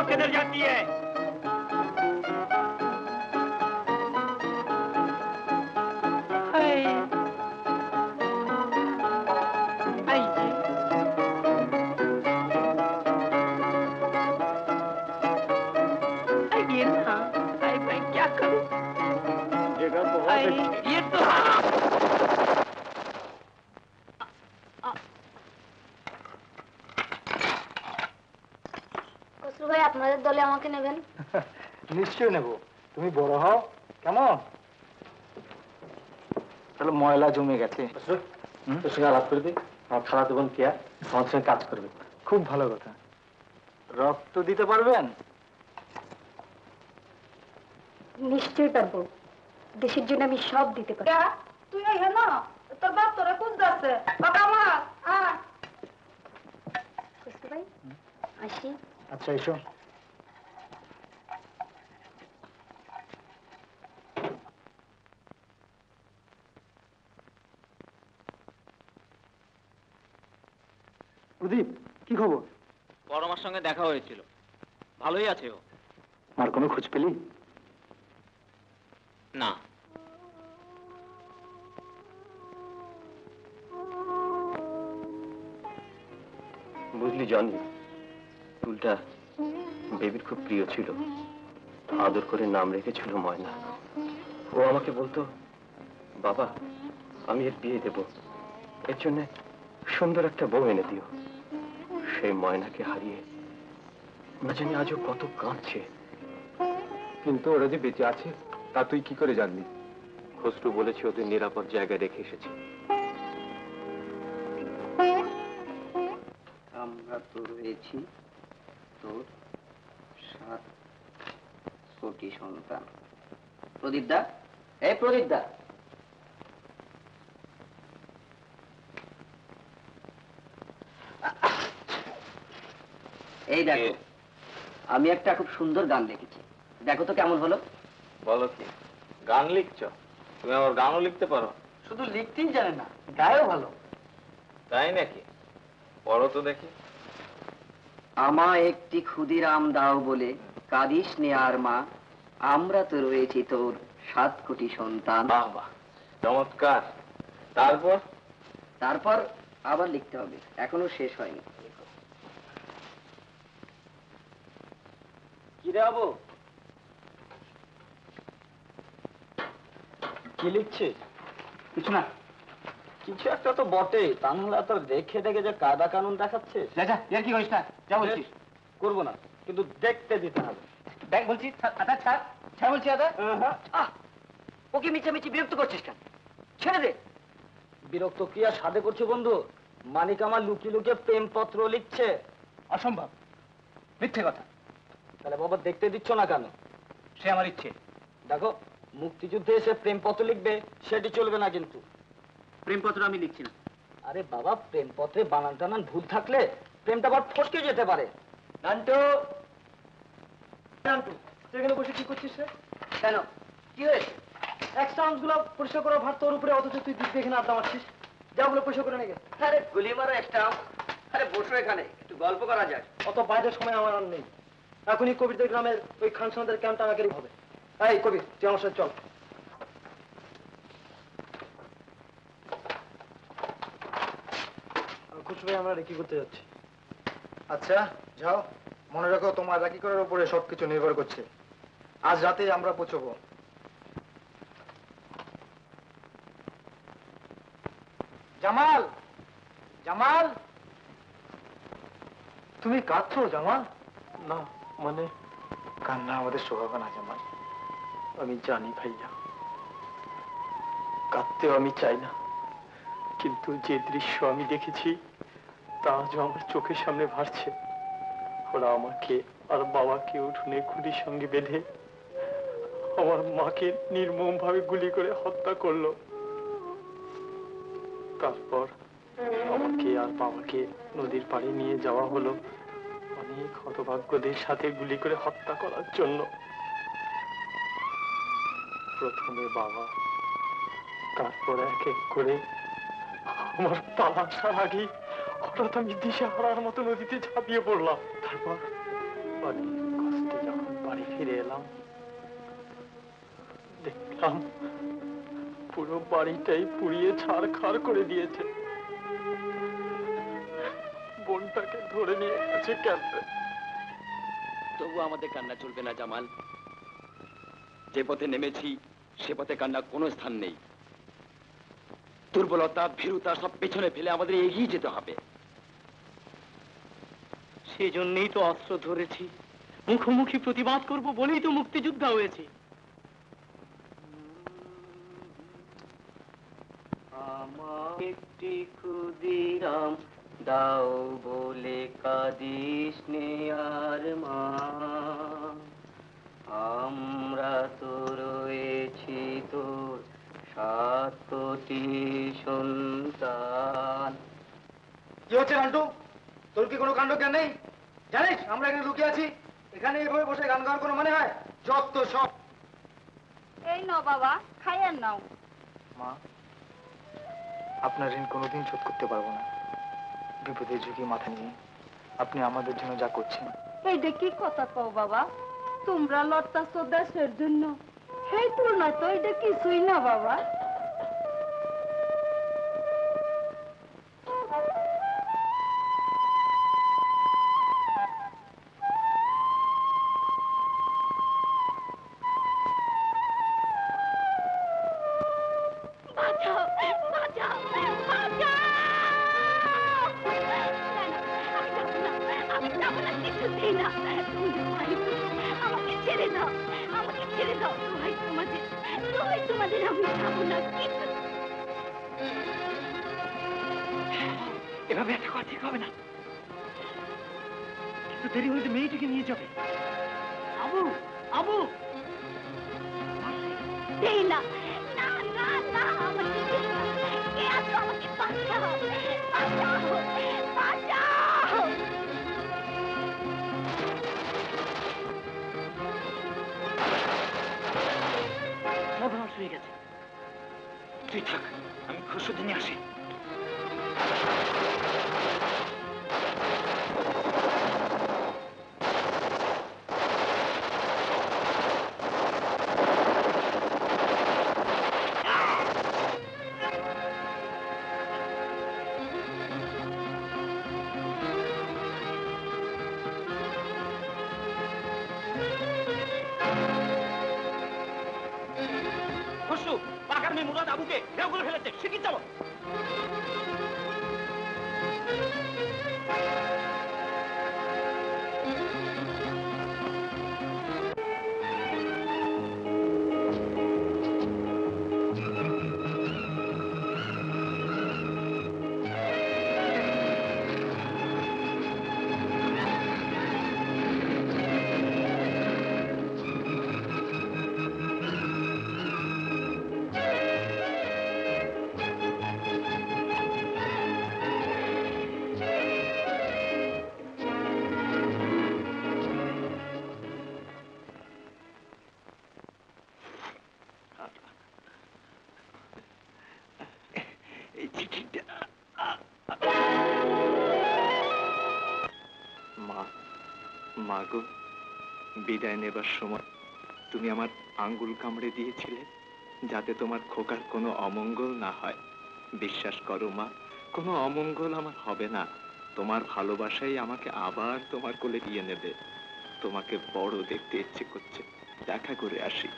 S9: किधर जाती है?
S8: मैं क्या करूं?
S5: जगह बहुत अच्छी।
S8: ये तो
S6: খসরু ভাই আপনাদের দলে আমাকে নেবেন?
S2: নিশ্চয় নেব, তুমি বড় হও কেমন। তাহলে ময়লা জমে গেছে,
S9: তোর সঙ্গে আলাপ করবি, আমার খালা দেবন কে আমার সঙ্গে কাজ করবে।
S2: খুব ভালো কথা। রক্ত দিতে পারবেন?
S3: নিশ্চয়ই পারবো, দেশের জন্য আমি সব দিতে পারি।
S7: তুই না তোর বাপ তোরা কোন যাচ্ছে বাবা আমার
S3: খসরু ভাই আসি।
S2: আচ্ছা এসো। প্রদীপ, কি খবর?
S10: পরমার সঙ্গে দেখা হয়েছিল, ভালোই আছে ও।
S2: আর কোনো খোঁজ পেলি?
S10: না।
S9: বুঝলি জনি, ফুলটা বেবির খুব প্রিয় ছিল, আদর করে নাম রেখেছিল ময়না। ও আমাকে বলতো, বাবা আমি এর বিয়ে দেব, এর জন্য সুন্দর একটা বউ এনে দিও। সেই ময়নাকে হারিয়ে না জানি আজও কত কাঁদছে।
S2: কিন্তু ওরা যে বেঁচে আছে তা তুই কি করে জানবি?
S9: খসরু বলেছে ওদের নিরাপদ জায়গায় রেখে এসেছে।
S1: আমরা তো রয়েছি তোর 7 কোটি সন্তান। প্রদীপ দা, এই প্রদীপ দা, এই দেখো আমি একটা খুব সুন্দর গান লিখেছি, দেখো তো কেমন হলো।
S9: বলো কি?
S10: গান লিখছো? তুমি আবার গানও লিখতে পারো?
S8: শুধু লিখতেই জানে না, গায়েও ভালো।
S10: তাই নাকি? পড়ো তো দেখি।
S1: আমায় একটি ক্ষুদিরাম দাও বলে কাঁদিস নে আর মা, আমরা তো রয়েছি তোর 7 কোটি সন্তান।
S10: বাহ বাহ, চমৎকার। তারপর?
S1: তারপর আবার লিখতে হবে, এখনো শেষ হয়নি।
S8: কি রে বাবু, কি লিখছিস?
S1: কিছু না।
S8: কিছু একটা তো বটে, তা নাহলে তো রেখে দেখে যে কায়দা কানুন দেখাচ্ছে।
S1: যা যা, এর কি করিস না, যা বলছিস।
S8: করবো না, কিন্তু দেখতে দিতে হবে।
S1: দেখ বলছি, আদা ছাড়, ছাড় বলছি আদা। ওকে মিছামিছি বিরক্ত করছিস কেন? ছেড়ে দে।
S8: বিরক্ত কি আর সাধে করছো বন্ধু? মানিক আমার লুকিয়ে লুকিয়ে প্রেমপত্র লিখছে।
S1: অসম্ভব, মিথ্যে কথা।
S8: তাহলে বাবা দেখতে দিচ্ছ না কেন?
S1: সে আমার ইচ্ছে।
S8: দেখো, মুক্তিযুদ্ধে এসে প্রেমপত্র লিখবে, সেটি চলবে না কিন্তু।
S1: প্রেমপত্র আমি লিখছি না।
S8: আরে বাবা, প্রেমপত্রে বানান টানান ভুল থাকলে প্রেমটা আবার ফসকে যেতে পারে। নান্টু, নান্টু, তুই এখানে বসে কি করছিস রে?
S1: কেন, কি হয়েছে?
S8: এক্সট্রা আর্মসগুলো পরিষ্কার করার ভার তোর উপরে, অথচ তুই দিক দেখে না আড্ডা মারছিস। যা ওগুলো পরিষ্কার করে নিয়ে।
S1: আরে গুলি মারো একটা। আরে বসো এখানে, একটু গল্প করা যায়।
S8: অত বাইরের সময় আমার আর নেই। এখনই কবিরদের গ্রামের ওই খানসানদের ক্যাম্পটা আমাকে হবে। এই কবির, তুই আমার সাথে চল। খুশি ভাই, আমরা রেকি করতে যাচ্ছি।
S2: আচ্ছা যাও, মনে রাখো তোমার রাকি করার উপরে সবকিছু নির্ভর করছে। আজ রাতে আমরা পৌঁছবো। জামাল, জামাল, তুমি কাঁদছো জামাল?
S5: না, মানে
S2: কান্না আমাদের স্বভাব না জামাল।
S5: আমি জানি ভাইয়া, কাঁদতেও আমি চাই না, কিন্তু যে দৃশ্য আমি দেখেছি তা আজও আমার চোখের সামনে ভাসছে। ওরা আমাকে আর বাবাকে উঠোনে খুঁটির সঙ্গে বেঁধে আমার মাকে নির্মম ভাবে গুলি করে হত্যা করলো। তারপর আমাকে আর বাবাকে নদীর পাড়ে নিয়ে যাওয়া হলো অনেক হতভাগ্যদের সাথে গুলি করে হত্যা করার জন্য। প্রথমে বাবা, তারপর এক এক করে আমার পালা আসার আগেই হঠাৎ আমি দিশে হারার মতো নদীতে ঝাঁপিয়ে পড়লাম। তারপর অনেক কষ্টে যখন বাড়ি ফিরে এলাম, দেখলাম পুরো বাড়িটাই পুড়িয়ে ছারখার করে দিয়েছে। বোনটাকে ধরে নিয়ে গেছে ক্যাম্পে।
S10: তবু আমাদের কান্না চলবে না জামাল। যে পথে নেমেছি সে পথে কান্না কোনো স্থান নেই। দুর্বলতা, ভীরুতা সব পেছনে ফেলে আমাদের এগিয়ে যেতে হবে।
S8: সেই জন্যই তো অস্ত্র ধরেছি, মুখোমুখি প্রতিবাদ করব বলেই তো মুক্তিযুদ্ধ হয়েছে।
S1: আমার একটি ক্ষুদিরাম দাও বলে কাঁদিস নে আর মা, আমরা তো রয়েছি তোর 7 কোটি সন্তান।
S2: কি হচ্ছে নান্টু? তোর কি কোনো কাণ্ড জ্ঞান নেই? জানিস আমরা এখানে লুকিয়ে আছি? এখানে এভাবে বসে গান গাওয়ার কোনো মানে হয়? যত সব।
S3: এই নাও বাবা, খাই আর নাও।
S2: মা, আপনার ঋণ কোনোদিন শোধ করতে পারবো না। বিপদের ঝুঁকি মাথা নিয়ে আপনি আমাদের জন্য যা করছেন।
S3: এইটা কি কথা কও বাবা? তোমরা লড়তাছো দেশের জন্য, সেই তুলনায় তো এটা কিছুই না বাবা।
S6: বাঁচাও, বাঁচাও, বাঁচাও! আমি যাবো না, কিছুতেই না। আমাকে ছেড়ে দাও, আমাকে ছেড়ে দাও। দোহাই তোমাদের, দোহাই তোমাদের, আমি যাবো না।
S8: এভাবে একটা কথা ঠিক হবে না, কিন্তু দেরি হলে মেয়েটিকে নিয়ে যাবে। আবু, আবু,
S6: দেই না, না, না, না, আমাকে দেই না। কে আছো? আমাকে বাঁচাও, বাঁচাও, বাঁচাও!
S8: মধু, হয়ে গেছে। তুই থাক, আমি ওষুধ নিয়ে আসি।
S9: পাকার মেয়ে মুরাদ আবুকে ঘেরাও করে ফেলেছে, শিগগির চলো।
S10: মা গো, বিদায় নেবার সময় তুমি আমার আঙ্গুল কামড়ে দিয়েছিলে যাতে তোমার খোকার কোনো অমঙ্গল না হয়। বিশ্বাস করো মা, কোনো অমঙ্গল আমার হবে না। তোমার ভালোবাসাই আমাকে আবার তোমার কোলে দিয়ে নেবে। তোমাকে বড় দেখতে ইচ্ছে করছে, দেখা করে আসি।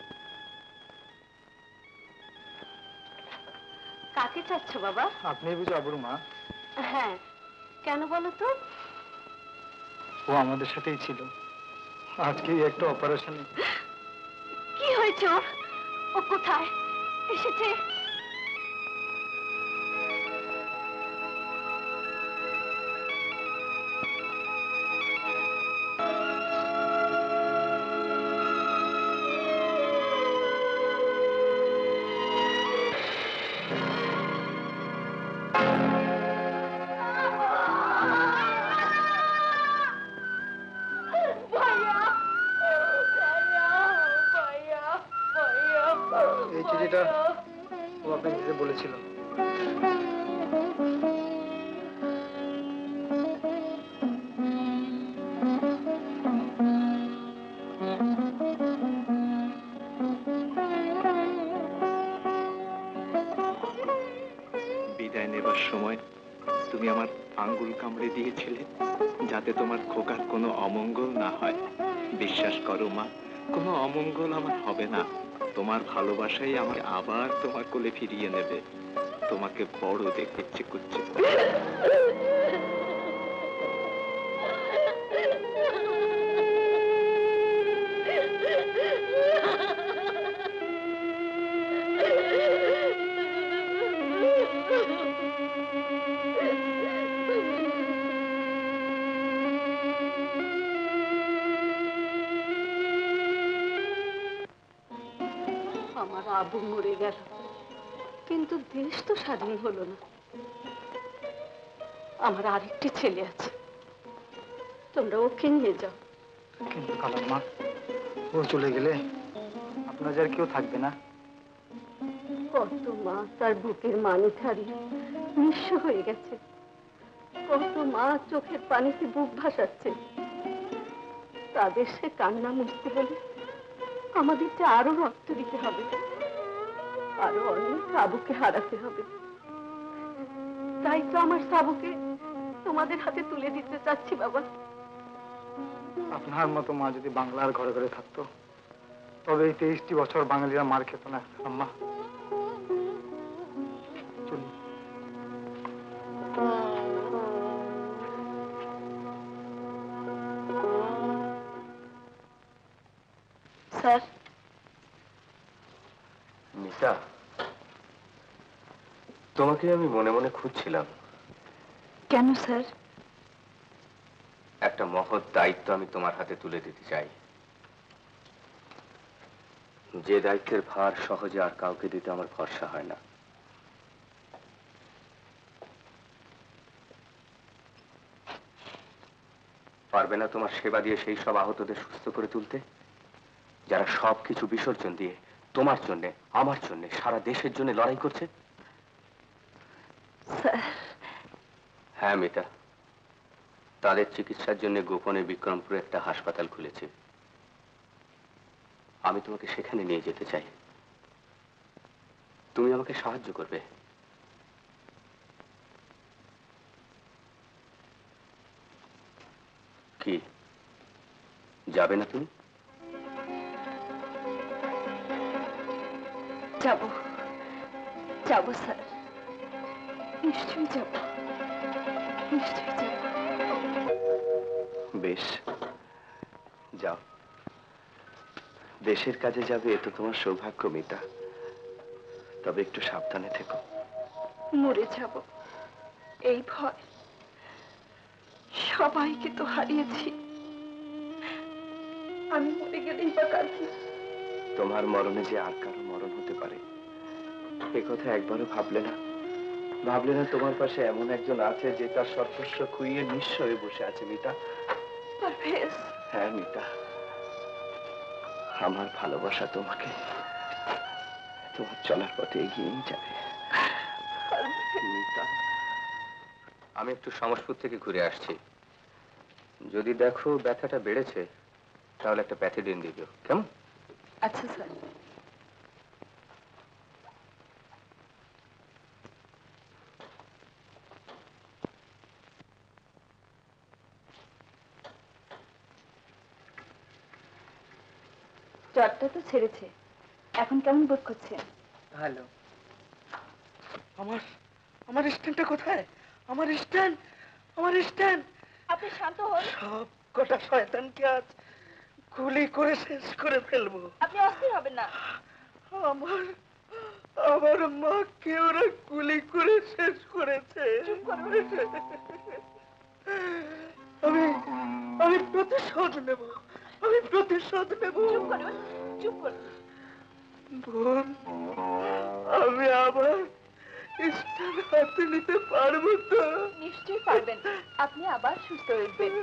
S3: কাকে চাচ্ছ বাবা?
S2: আপনি বুঝি আবুর মা?
S3: হ্যাঁ, কেন বলো তো?
S2: ও আমাদের সাথেই ছিল, আজকেই একটা অপারেশনে।
S3: কি হয়েছে ওর? ও কোথায় এসেছে?
S2: এই চিঠিটা ও আপনাকে দিতে বলেছিল।
S10: বিদায় নেবার সময় তুমি আমার আঙ্গুল কামড়ে দিয়েছিলে যাতে তোমার খোকার কোনো অমঙ্গল না হয়। বিশ্বাস করো মা, কোনো অমঙ্গল আমার হবে না। তোমার ভালোবাসাই আমাকে আবার তোমার কোলে ফিরিয়ে নেবে। তোমাকে বড় দেখতে ইচ্ছে করছে।
S3: আমার আবু মরে গেল, কিন্তু দেশ তো স্বাধীন হলো না। আমার আরেকটি ছেলে আছে, তোমরা ওকে নিয়ে যাও।
S2: কিন্তু খালাম্মা, ও চলে গেলে আপনার আর কেউ থাকবে না।
S3: কত মা তার বুকের মানি ছাড়িয়ে নিঃস্ব হয়ে গেছে, কত মা চোখের পানিতে বুক ভাসাচ্ছে। তাদের সে কান্না মুছতে হলে আমাদেরকে আরো রক্ত দিতে হবে, আরো অনেক সাবুকে হারাতে হবে। তাই তো আমার সাবুকে তোমাদের হাতে তুলে দিতে চাচ্ছি বাবা।
S2: আপনার মতো মা যদি বাংলার ঘরে ঘরে থাকতো, তবে এই 23টি বছর বাঙালিরা মার খেত না। আম্মা চলুন।
S3: স্যার,
S9: মিতা, তোমাকে আমি মনে মনে খুঁজছিলাম।
S3: কেন স্যার?
S9: একটা মহৎ দায়িত্ব আমি তোমার হাতে তুলে দিতে চাই, যে দায়িত্বের ভার সহজে আর কাউকে দিতে আমার ভরসা হয় না। পারবে না তোমার সেবা দিয়ে সেই সব আহতদের সুস্থ করে তুলতে, যারা সবকিছু বিসর্জন দিয়ে
S5: তোমার জন্য, আমার জন্য, সারা দেশের জন্য লড়াই করছে।
S3: স্যার,
S5: হ্যাঁ মিতা, তাদের চিকিৎসার জন্য গোপনে বিক্রমপুরে একটা হাসপাতাল খুলেছে। আমি তোমাকে সেখানে নিয়ে যেতে চাই, তুমি আমাকে সাহায্য করবে। কি যাবে না তুমি?
S3: যাব, যাব স্যার, নিশ্চয়ই যাব, নিশ্চয়ই যাব।
S5: বেশ, যাও। দেশের কাজে যাবে, এ তো তোমার সৌভাগ্য মিতা। তবে একটু সাবধানে থেকো।
S3: মরে যাব এই ভয়, সবাইকে তো হারিয়েছি, আমি মরে গেলেই বা কার কি?
S5: তোমার মরণে যে আর কারো মরণ হতে পারে এ কথা একবারও ভাবলে না? ভাবলে না তোমার পাশে এমন একজন আছে যে তার সর্বস্ব খুইয়ে নিঃস্ব হয়ে বসে আছে মিতা?
S3: পারভেজ,
S5: হ্যাঁ মিতা, আমার ভালোবাসা তোমাকে তোমার চলার পথে এগিয়ে নিয়ে যাবে। মিতা, আমি একটু সমসপুর থেকে ঘুরে আসছি। যদি দেখো ব্যথাটা বেড়েছে তাহলে একটা প্যাথিডিন দিয়ে দিও, কেমন?
S3: আচ্ছা স্যার। জ্বরটা তো ছেড়েছে, এখন কেমন বোধ করছেন?
S2: ভালো। আমার আমার স্ট্যান্ডটা কোথায়? আমার স্ট্যান্ড, আমার স্ট্যান্ড!
S3: আপনি শান্ত হন।
S2: সব কটা শয়তানকে আজ গুলি করে শেষ করে ফেলবো।
S3: আপনি অস্থির হবেন না।
S2: আমার আমার মাকে ওরা গুলি করে শেষ করেছে। আমি আমি প্রতিশোধ নেব, আমি প্রতিশোধ নেব।
S3: চুপ করুন, চুপ করুন।
S2: বোন, আমি আবার স্টার হাতে নিতে পারবো তো?
S3: নিশ্চয়ই পারবেন, আপনি আবার সুস্থ হয়ে উঠবেন।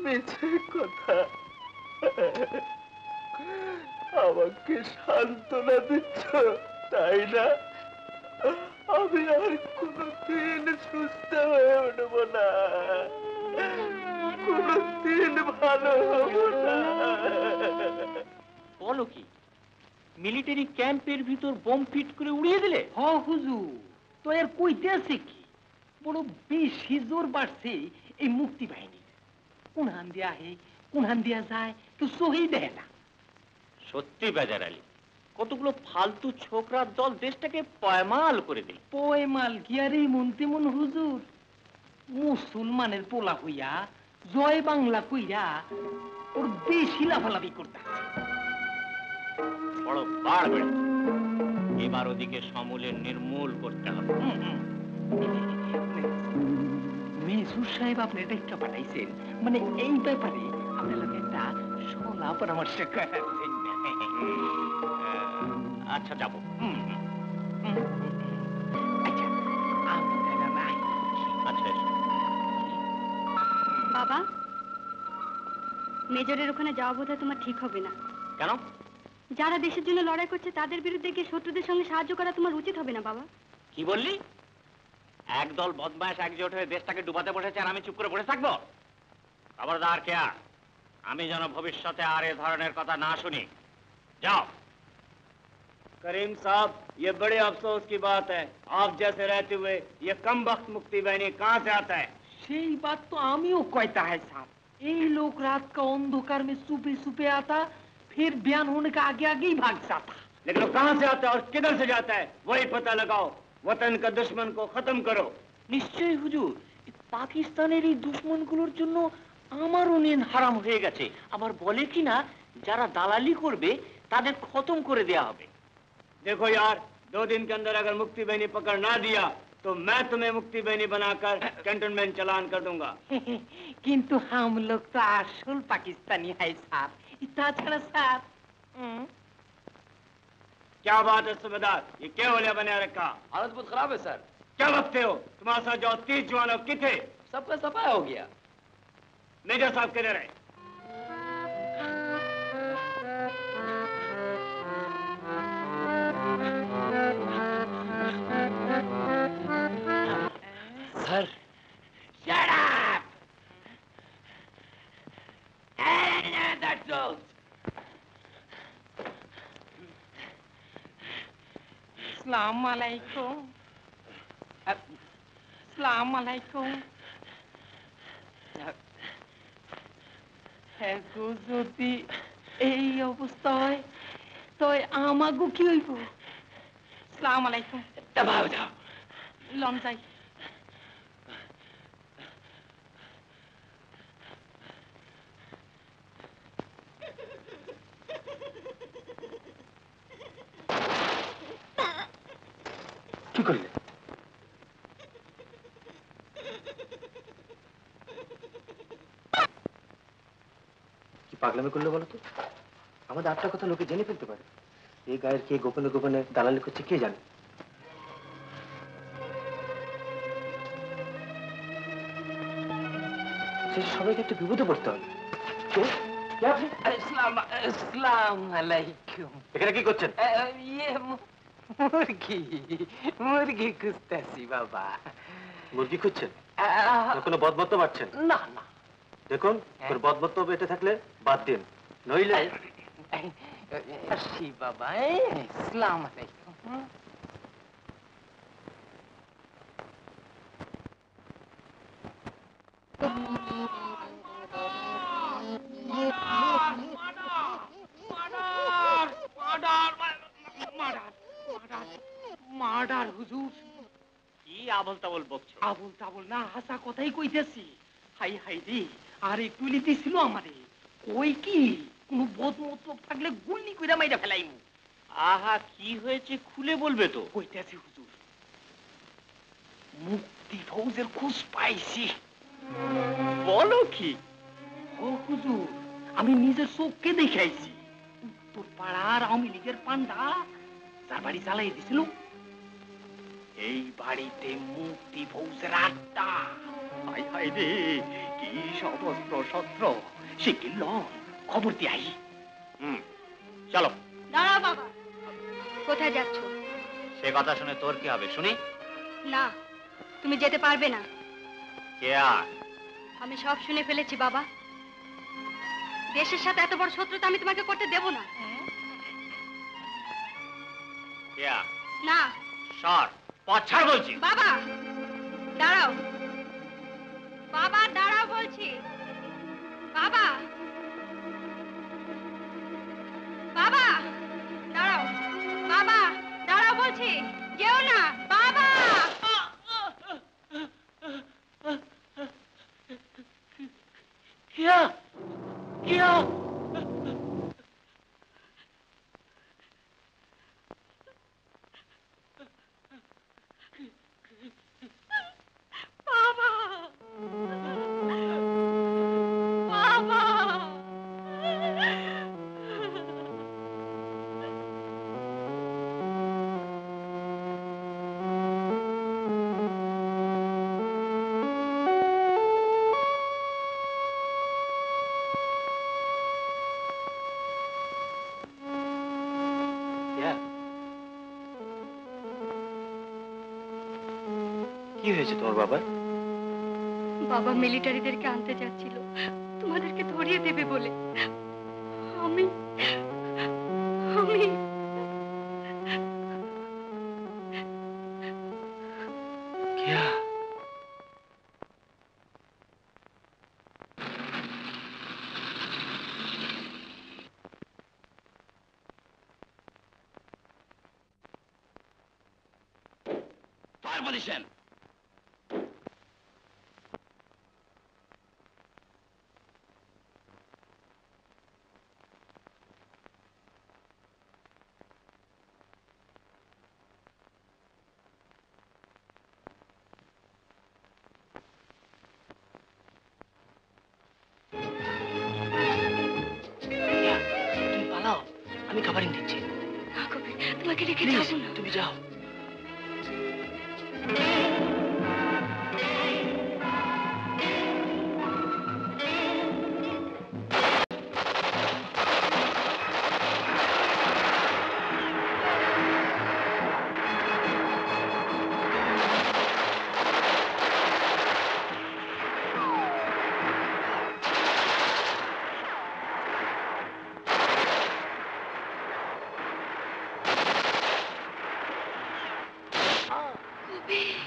S2: মিছে কথা, আমাকে সান্ত্বনা দিচ্ছ তাই না? আমি আর কোনদিন সুস্থ হয়ে উঠবো না, কোনদিন ভালো হবো না।
S9: বলো কি, মিলিটারি ক্যাম্পের ভিতর বোম ফিট করে উড়িয়ে দিলে?
S8: হ হুজুর, তো এর কইতে আছে কি? বড় বেশি জোর বাড়ছে এই মুক্তি বাহিনী। কোন হান দিয়া আহে, কোন হান দিয়া যায়, কেউ সহি দেয় না।
S9: সত্যি বেজার আলী, কতগুলো ফালতু ছোকরার দল দেশটাকে পয়মাল করে দিল।
S8: পয়মাল কি আর এই মন্ত্রী মন হুজুর? মুসলমানের পোলা হইয়া জয় বাংলা কইরা ওর বেশি লাফালাফি করতে
S9: বড় বাড় বেড়েছে, এবার ওদিকে সমূলে নির্মূল করতে হবে।
S8: মেজুর সাহেব আপনি এটা একটা পাঠাইছেন, মানে এই ব্যাপারে আপনার লগে একটা সলা পরামর্শ করার জন্য।
S9: আচ্ছা যাবো।
S8: আচ্ছা, আমি তাহলে নাই।
S9: আচ্ছা এসো।
S7: বাবা, মেজরের ওখানে যাওয়া বোধহয় তোমার ঠিক হবে না।
S9: কেন?
S7: যারা দেশের জন্য লড়াই করছে তাদের বিরুদ্ধে গিয়ে শত্রুদের সঙ্গে সাহায্য করা তোমার উচিত হবে না বাবা।
S9: কি বললি? একদল বদমাশ একজোট হয়ে দেশটাকে ডুবাতে বসেছে আর আমি চুপ করে বসে থাকবো? খবরদার কেয়া, আমি যেন ভবিষ্যতে আর এ ধরনের কথা না শুনি। যাও।
S11: करीम साहब, ये बड़े अफसोस की बात है, आप जैसे रहते हुए ये कम वक्त मुक्ति बहनी कहाँ से आता है?
S8: সেই बात तो आमियो कहता है साहब। ये लोग रात का अंधकार में सुबह सुबह आता, फिर बयान होने का आगे आगे ही भाग जाता।
S11: लेकिन वो कहाँ से आता है और किधर से जाता है, वही पता लगाओ। वतन का दुश्मन को खत्म करो।
S9: নিশ্চয়ই হুজুর, পাকিস্তানের এই দুশ্মনগুলোর জন্য আমারও নিন হারাম হয়ে গেছে। আবার বলে কি না, যারা দালালি করবে তাদের খতম করে দেয়া হবে।
S11: देखो यार, 2 दिन के अंदर अगर मुक्ति बहनी पकड़ ना दिया तो मैं तुम्हें मुक्ति बहनी बनाकर कैंटोनमेंट चलान कर दूंगा।
S8: किंतु हम लोग तो असल पाकिस्तानी है साहब। ताछड़ा साहब,
S11: क्या बात है सूबेदार, ये क्या होलिया बना रखा?
S10: हालत बहुत खराब है सर।
S11: क्या बकते हो? तुम्हारे साथ जो 30 जवान किथे?
S10: सबका सफाया हो गया।
S11: मेजर साहब किधर है?
S12: আসসালামু আলাইকুম। আসসালামু আলাইকুম। হ্যাঁ গো, যদি এই অবস্থা হয় তো আমাগো কি হইব? আসসালামু আলাইকুম। লন যাই।
S9: কি করলে? কি পাগলামি করলে বলো তো? আমাদের আটটা কথা লোকে জেনে ফেলতে পারে। এই গায়ের কে গোপনে গোপনে দালালি করছে কে জানে। সবাইকে একটু বিপদে পড়তে হবে।
S12: আসসালামু আলাইকুম।
S9: এখানে কি করছেন?
S12: ইয়ে মুরগি মুরগি খুঁজতেছি বাবা।
S9: মুরগি খুঁজছেন? কোনো বদবত্ত পাচ্ছেন?
S12: না না,
S9: দেখুন তোর বদবত্ত বেঁটে থাকলে বাদ দিন, নইলে
S12: আসি বাবা। আসসালামু আলাইকুম। মার্ডার হুজুর।
S11: কি আবল তাবল বকছো?
S12: আবুল তাবুল না, হাসা কথাই কইতেছি। হাই হাই রে, আর একটু দিছিল আমারে। কই কি কোন বদমতলব থাকলে গুল্লি কইরা মাইরা ফেলাইমু।
S11: আহা, কি হয়েছে খুলে বলবে তো?
S12: কইতেছি হুজুর, মুক্তি ফৌজের খোঁজ পাইছি।
S11: বলো কি?
S12: ও হুজুর, আমি নিজের চোখকে দেখাইছি। উত্তর পাড়ার আওয়ামী লীগের পান্ডা যার বাড়ি জ্বালাই দিছিল, এই বাড়িতে মুক্তি ফৌজের আড্ডা। হাই হাই রে, কি সবস্ত্র শস্ত্র। সে কি লন, খবর দিয়ে আই।
S11: চলো।
S7: দাঁড়াও বাবা, কোথায় যাচ্ছ?
S11: সে কথা শুনে তোর কি হবে শুনি?
S7: না, তুমি যেতে পারবে না।
S11: কে আর?
S7: আমি সব শুনে ফেলেছি বাবা। দেশের সাথে এত বড় শত্রুতা আমি তোমাকে করতে দেব না।
S11: কে আর?
S7: না
S11: সর, পথ ছাড় বলছি।
S7: বাবা, দাঁড়াও। বাবা দাঁড়াও বলছি। বাবা, বাবা দাঁড়াও। বাবা দাঁড়াও বলছি, যেও না। বাবা,
S12: কিয়া কিয়া
S7: বাবা, বাবা।
S9: কি হয়েছে তোমার বাবা?
S7: বাবা মিলিটারিদেরকে আনতে যাচ্ছিল তোমাদেরকে ধরিয়ে দেবে বলে। আমি আমি
S9: কিয়া
S11: Fire position.
S12: তুমি পালাও, আমি খাবার এনে দিচ্ছি।
S7: না কবির, তোমাকে রেখে
S12: Please,
S7: যাবো না।
S12: তুমি যাও।
S3: কবির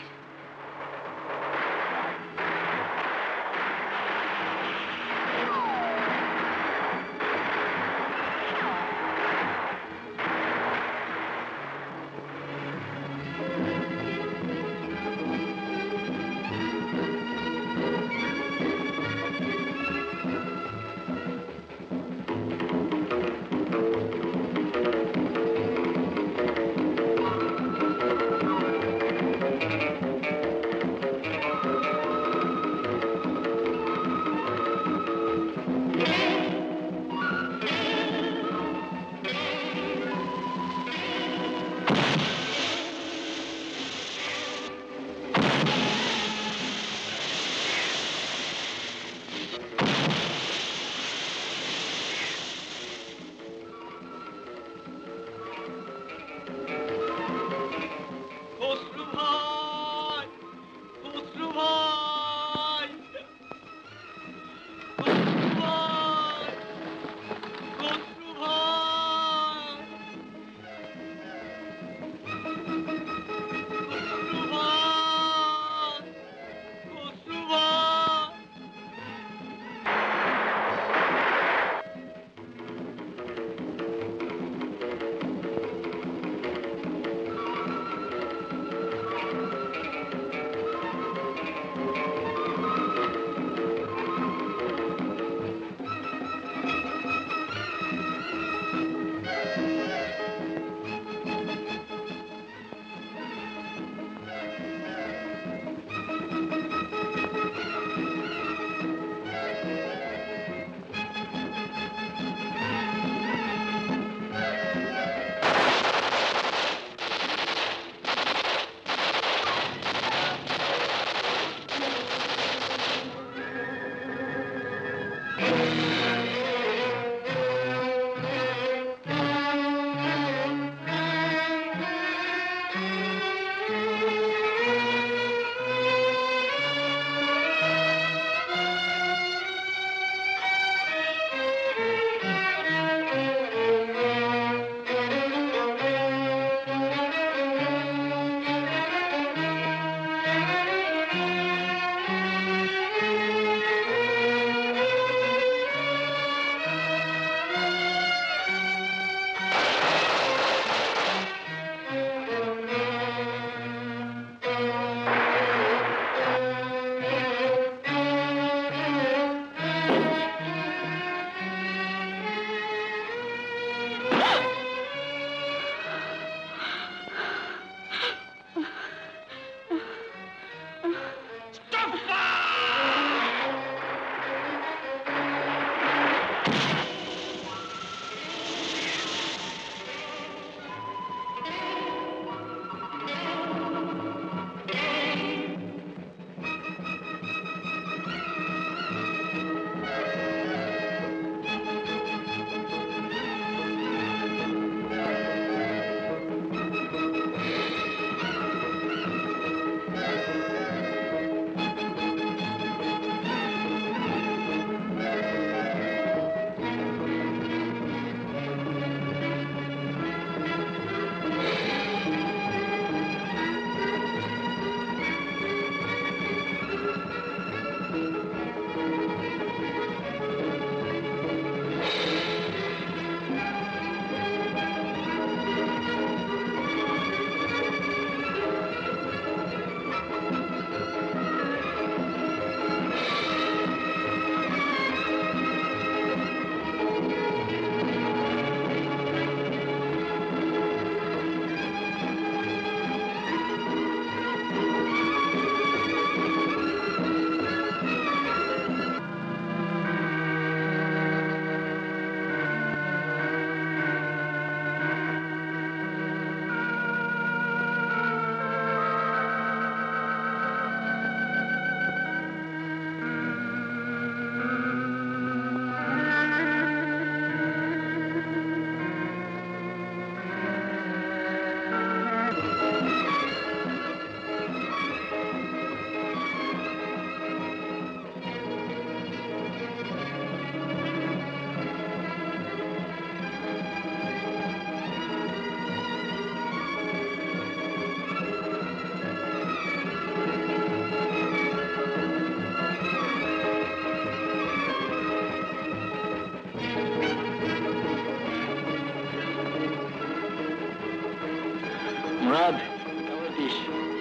S12: মুরাদ,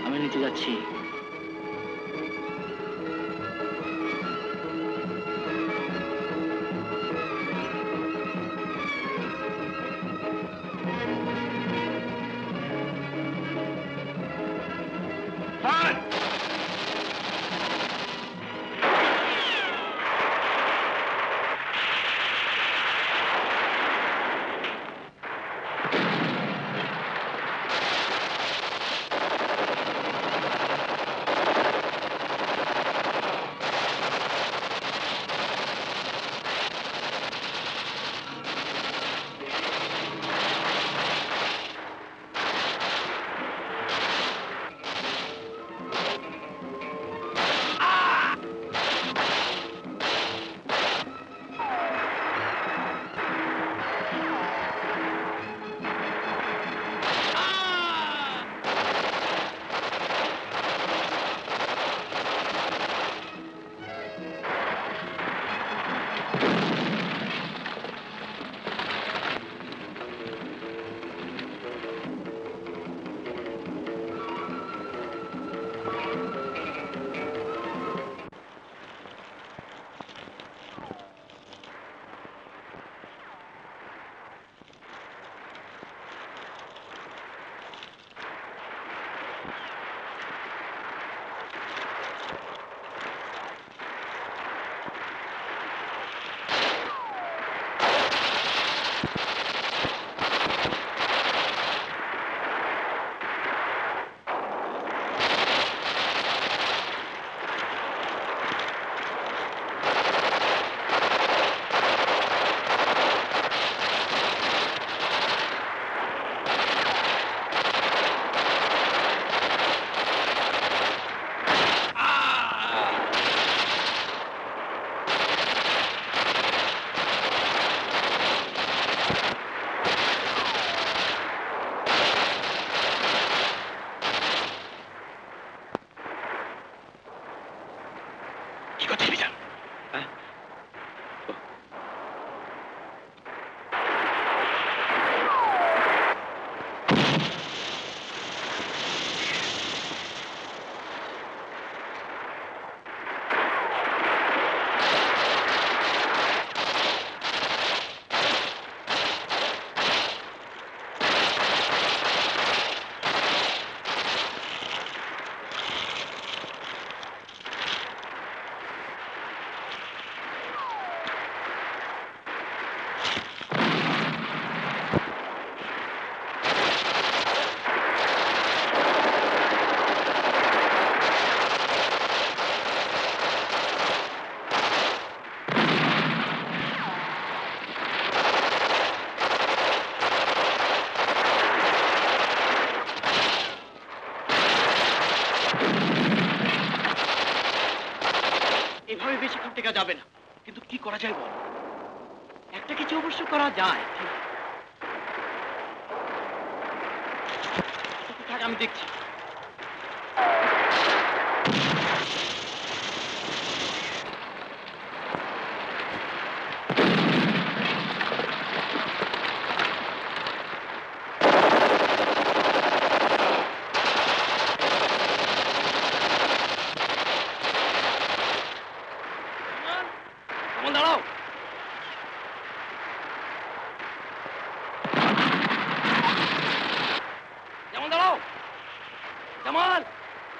S12: আমি নিচে যাচ্ছি। এভাবে বেশিক্ষণ টেকা যাবে না, কিন্তু কি করা যায় বল? একটা কিছু অবশ্য করা যায়। থাক, আমি দেখছি। দাঁড়াও। যেমন দাঁড়াও, জামাল,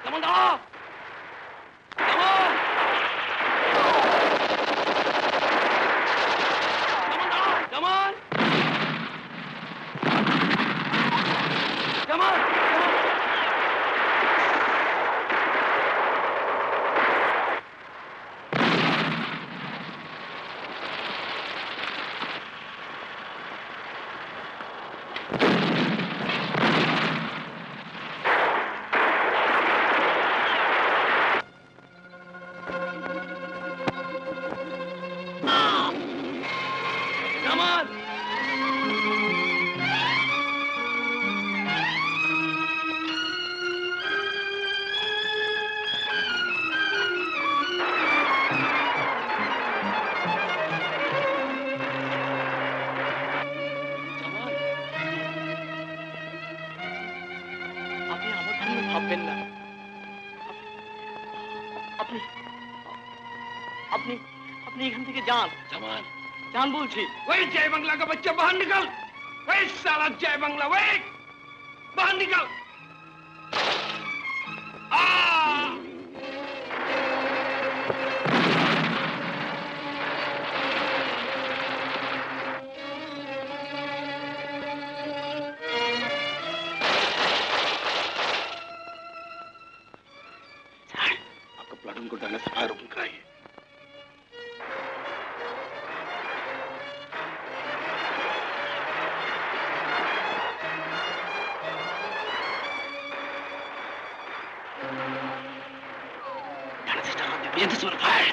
S12: যেমন দাঁড়াও, জামাল, যেমন দাঁড়াও, জামাল, জামাল,
S5: ভাববেন না। আপনি আপনি আপনি এখান থেকে যান।
S12: जमान
S5: যান বলছি।
S12: वही जय बंगला का बच्चा बाहर निकल। वही साला जय बंगला वही बाहर निकल। आपका प्लाटून को डालने से फायर ओपन कराइए। Begin this one, fire!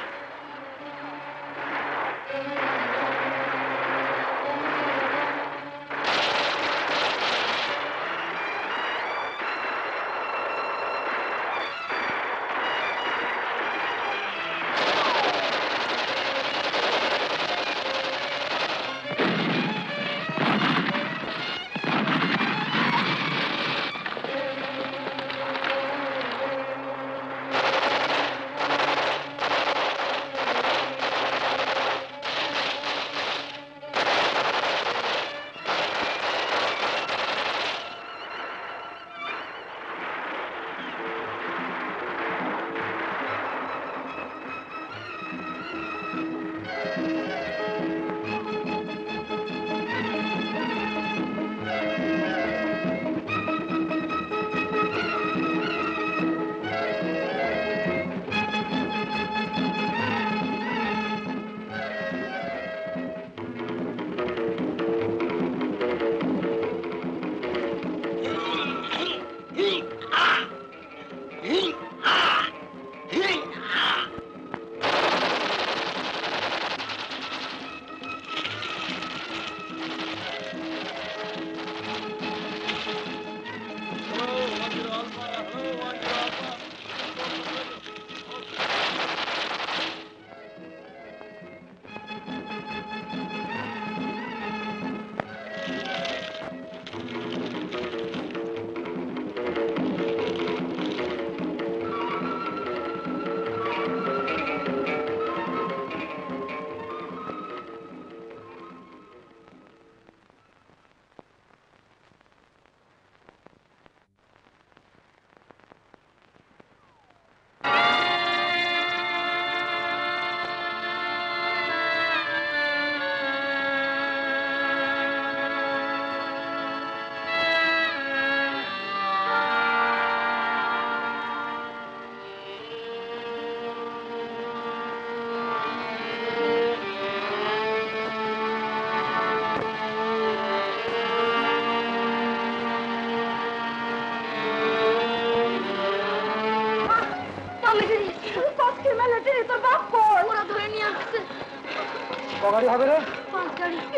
S2: গাড়ি হবে রে?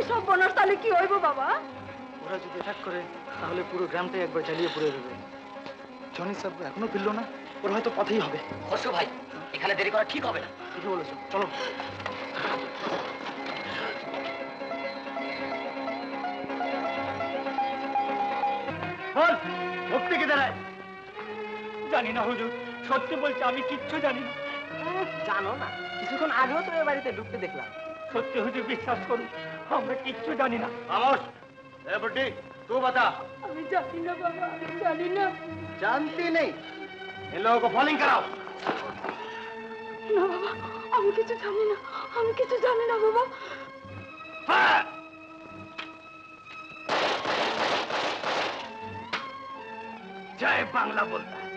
S3: এসব বনার তাহলে কি হইব বাবা?
S2: ওরা যদি অ্যাটাক করে তাহলে পুরো গ্রামটাই একবার জ্বালিয়ে পুড়ে দেবে। জনি স্যার এখনো ফিরলো না, ওরা হয়তো পথেই হবে।
S8: খসরু ভাই, এখানে দেরি করা ঠিক হবে না।
S2: ঠিকই বলেছো, চলো।
S5: বল, মুক্তি কি দাঁড়ায়? জানি না হুজুর, সত্যি বলছি আমি কিচ্ছু জানি না।
S8: জানো না, কিছুক্ষণ আগেও তো এ বাড়িতে ঢুকতে দেখলাম।
S5: সত্যি হুজুর বিশ্বাস করুন, আমরা কিচ্ছু জানি না।
S2: খামোশ। এ বুड्ढी, तू बता।
S3: আমি জানি না বাবা, আমি জানি না।
S2: जानती नहीं? इन लोगों को फॉलोइंग कराओ।
S3: না বাবা, আমি কিছু জানি না, আমি কিছু জানি না বাবা।
S12: जय बांग्ला बोलता है,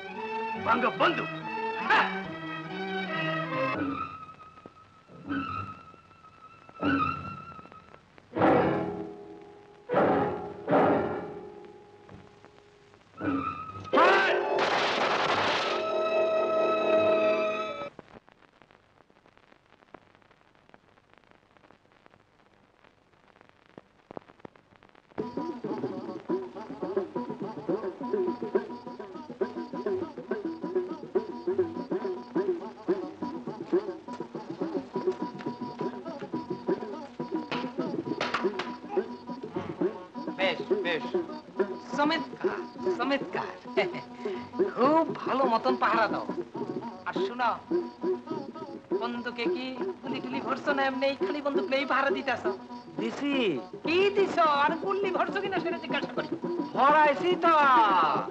S12: बांग बंदूक। বেশ চমৎকার চমৎকার খুব ভালো মতন পাহারা দাও আর শোনো বন্দুকে কি গুলি টুলি ভরছো না এমনি খালি বন্দুক নেই পাহারা দিতেছ দিছি কি দিছ আর গুলি ভরছো কিনা সেটা জিজ্ঞাসা করি ভরাইছি তো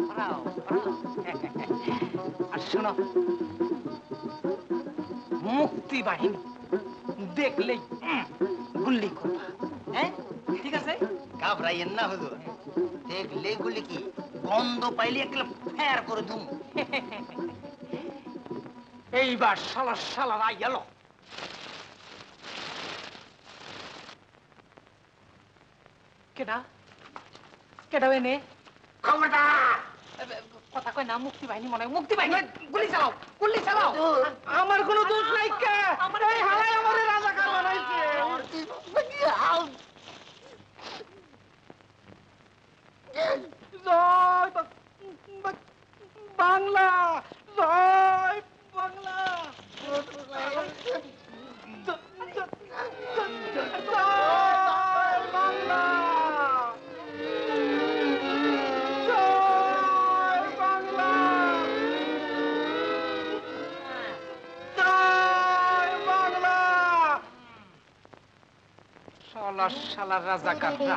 S12: ভরাও ভরাও আর শোনো মুক্তি বাহিনী দেখলেই গুলি করবা হ্যাঁ ঠিক আছে
S13: ঘাবড়াইয়েন না হুজুর দেখলে গুলি কি গন্ধ পাইলে একটা ফের করে দুম
S12: এইবার শালা শালারা গেল কেডা কেডা এনে খবরদার কথা কয় না মুক্তি বাহিনী মনে হয় মুক্তি বাহিনী গুলি চালাও আমার কোনো দোষ নাই কে এই হালাই আমারে রাজাকার বানাইছে জয় বাংলা জয় বাংলা শালা রাজাকাররা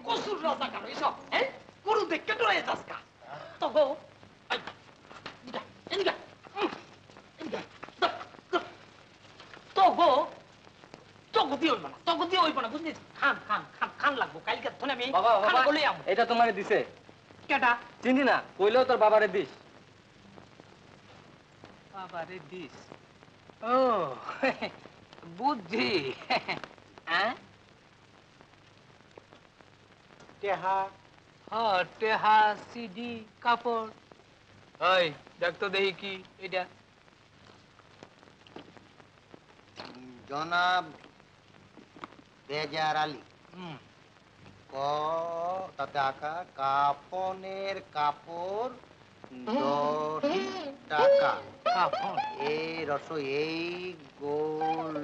S12: কসুর রাজাকার এসব হ্যাঁ গরু দেখে ডরে যাস কা তগো তগো তগো দিয়ে হইব না তগো দিয়ে হইব না বুঝলি খান খান খান খান লাগবো কালকে ধনে আমি খান বলে আম
S1: এটা তোমারে দিছে
S12: কেটা
S1: চিনি না কইলেও তোর বাবারে দিস
S12: বাবারে দিস ও বুদ্ধি হ্যাঁ টেহা হ্যাঁ টেহা সিডি কাপড় ওই দেখ তো দেখি কি এটা
S13: জনাব বেজার আলী ক তাতে আঁকা কাফনের কাপড় 10 টাকা
S12: কাফন
S13: এই রস এই গোল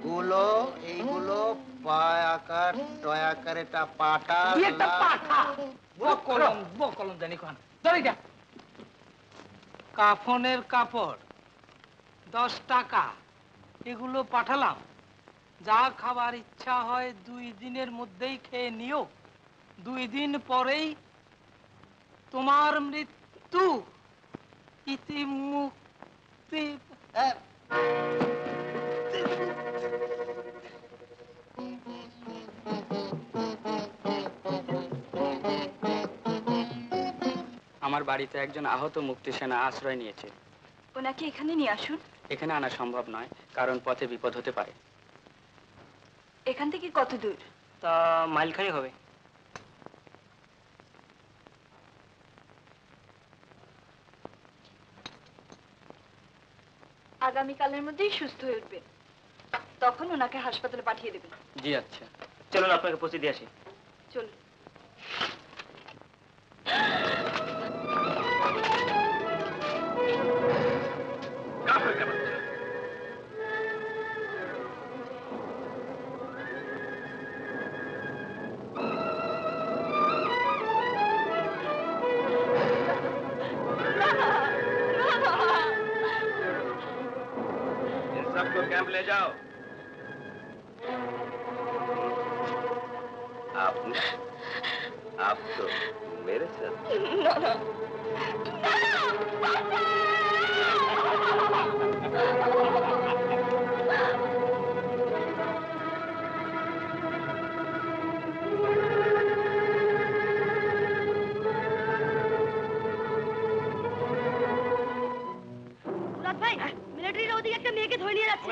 S13: গুলো এইগুলো পায় আকার টয় আকার এটা পাটা
S12: এটা পাঠা বকলম জানি কোন ধরে যা কাফনের কাপড় 10 টাকা এগুলো পাঠালাম যা খাবার ইচ্ছা হয় 2 দিনের মধ্যেই খেয়ে নিও 2 দিন পরেই তোমার মৃত্যু ইতি মুক্তি
S1: আমার বাড়িতে একজন আহত মুক্তি সেনা আশ্রয় নিয়েছে
S3: ওনাকে এখানে নিয়ে আসুন
S1: এখানে আনা সম্ভব নয় কারণ পথে বিপদ হতে পারে
S3: এখান থেকে কত দূর
S1: তা মাইলখানি হবে
S3: আগামীকালের মধ্যেই সুস্থ হয়ে উঠবে তখন ওনাকে হাসপাতালে পাঠিয়ে দেবেন
S1: জি আচ্ছা
S9: চলুন আপনাকে পৌঁছে দিয়ে আসি
S3: চলুন
S14: सबको कैंप ले जाओ आप तो मेरे साथ
S6: ভাই মিলিটারিরা ওদিকে একটা মেয়েকে ধরে নিয়ে যাচ্ছে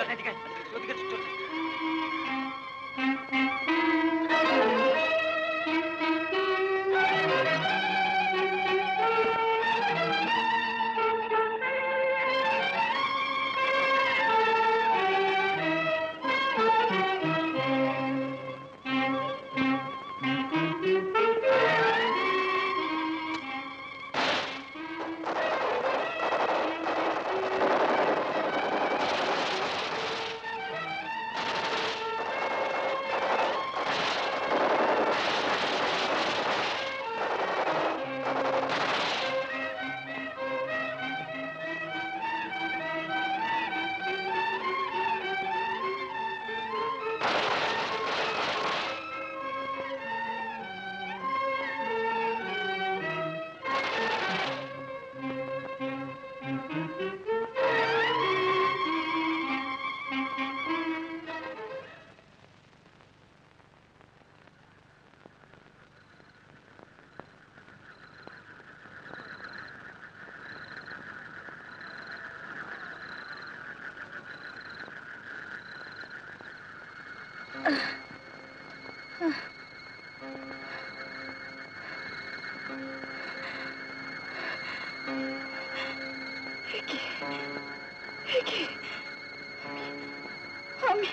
S3: আমি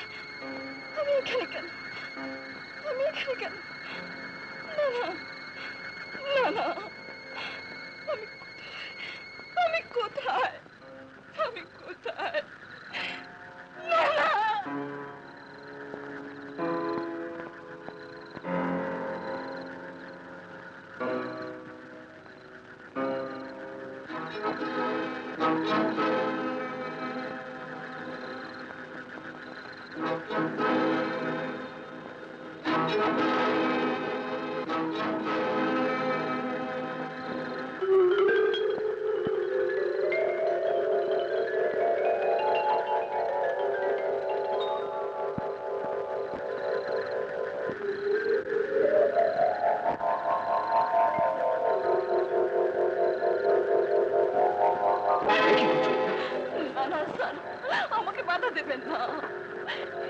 S3: আমি এখানে কেন? আমি এখানে কেন? না না না না, আমি কোথায়? আমি কোথায়? না না। না না স্যার, আমাকে বাধা দেবেন না,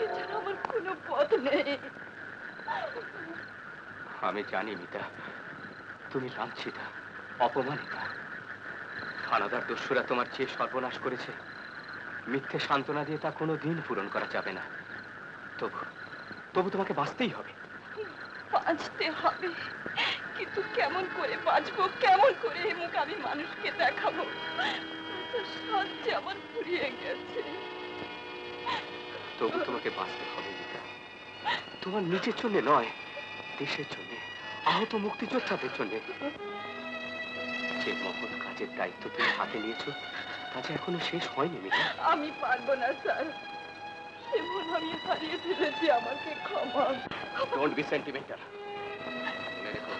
S3: এছাড়া আমার কোনো পথ নেই।
S1: আমি জানি মিতা, তুমি লাঞ্ছিতা, অপমানিতা। থানাদার দস্যুরা তোমার যে সর্বনাশ করেছে, মিথ্যে সান্ত্বনা দিয়ে তা কোনো দিন পূরণ করা যাবে না। তবু তবু তোমাকে বাঁচতেই হবে।
S3: বাঁচতে হবে, কিন্তু কেমন করে বাঁচবো? কেমন করে এই মুখ আমি মানুষকে দেখাবো? সাহায্যে আমার ফুরিয়ে গেছে।
S1: তবু তোমাকে বাঁচতে হবে মিতা, তোমার নিজের জন্য নয়, দেশের জন্য, আহত মুক্তিযোদ্ধাদের জন্য। যে মহৎ কাজের দায়িত্ব তুমি হাতে নিয়েছো, তা যে এখনো শেষ হয়নি মিতা।
S3: আমি পারবো না স্যার, সে মন আমি হারিয়ে ফেলেছি, আমাকে ক্ষমা।
S1: Don't be sentimental. মনে রেখো,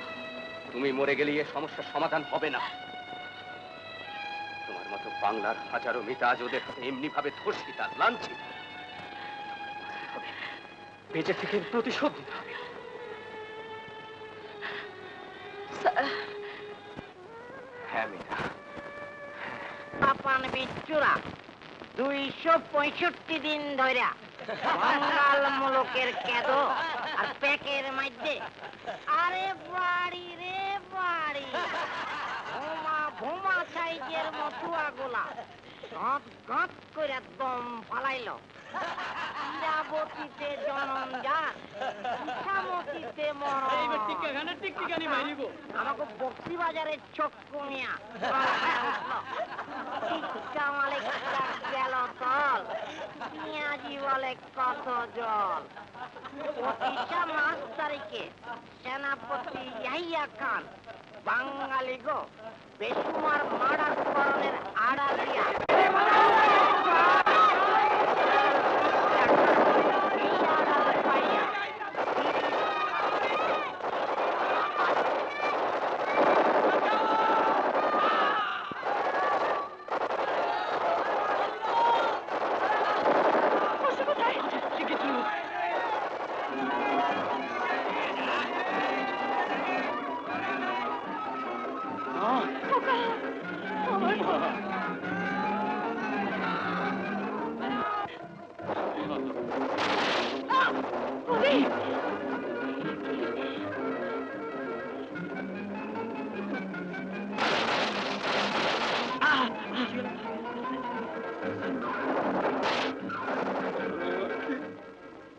S1: তুমি মরে গেলে এই সমস্যার সমাধান হবে না। তোমার মতো বাংলার হাজারো মিতা আজ ওদের এমনি ভাবে ধর্ষিতা, লাঞ্ছিত। বেঁচে থেকে প্রতিশোধ নিতে হবে। হ্যাঁ মিতা।
S15: পাপান বিচ্চুরা 265 দিন ধইরা বাঙ্গাল মুলুকের কেদ আর প্যাকের মধ্যে, আরে বাড়ি রে বাড়ি, ভোমা ভোমা সাইজের মতুয়া গোলা গঁত গঁত করে দম ফালাইল। ইরাবতীতে জনম যার, ইসামতীতে মরণ। আমাকে বক্সি বাজারের চোখ কমিয়া টিক্কা মালিক গেল তল, পেঁয়াজি বলে কত জল। 25 মাস তারিখে সেনাপতি ইয়াহিয়া খান বাঙালি গো বেসুমার মার্ডার করণের আড়াল দিয়া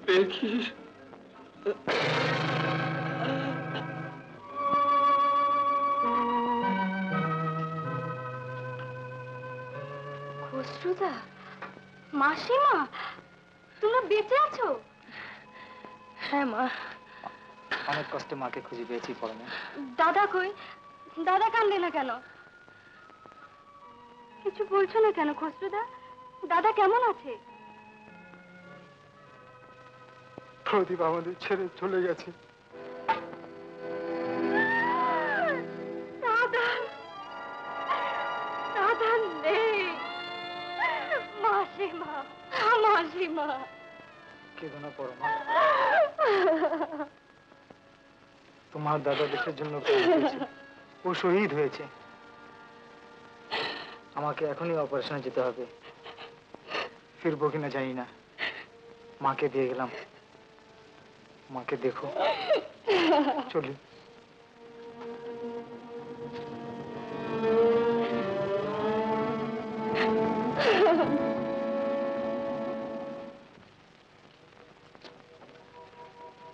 S5: দেখিস
S3: খসরুদা, মাসিমা, তোমরা বেঁচে আছো? হ্যাঁ মা।
S16: অনেক কষ্টে মাকে খুঁজে পেয়েছি পরমা।
S3: দাদা কই? দাদা কান্দে না কেন? কিছু বলছো না কেন খসরুদা? দাদা কেমন আছে?
S2: প্রদীপ আমাদের ছেড়ে চলে গেছে।
S3: দাদা, দাদা নেই। মাসিমা, মাসিমা।
S16: কেঁদো না পরমা, তোমার দাদা দেশের জন্য প্রাণ দিয়েছে, ও শহীদ হয়েছে। আমাকে এখনই অপারেশনে যেতে হবে, ফিরবো কিনা জানি না। মাকে দিয়ে গেলাম, মাকে দেখো। চলি।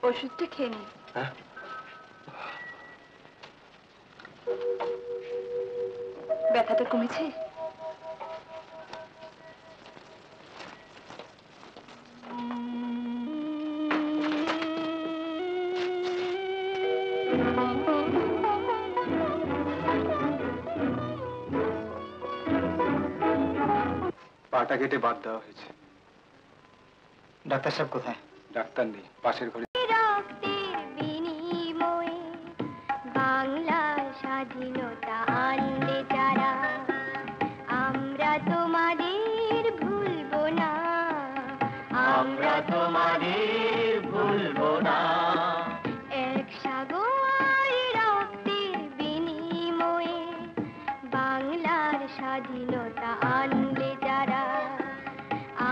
S3: ওষুধটা খেয়ে নিন। ব্যথাটা কমেছে?
S16: পাটা কেটে বাদ দেওয়া হয়েছে। ডাক্তার সাহেব কোথায়? ডাক্তার নেই, পাশের ঘরে।
S6: রক্তের বিনিময়ে বাংলার স্বাধীনতা আনলে যারা, আমরা তোমাদের ভুলবো না, আমরা তোমাদের ভুলবো না। এক সাগর রক্তের বিনিময়ে বাংলার স্বাধীনতা আনলে যারা,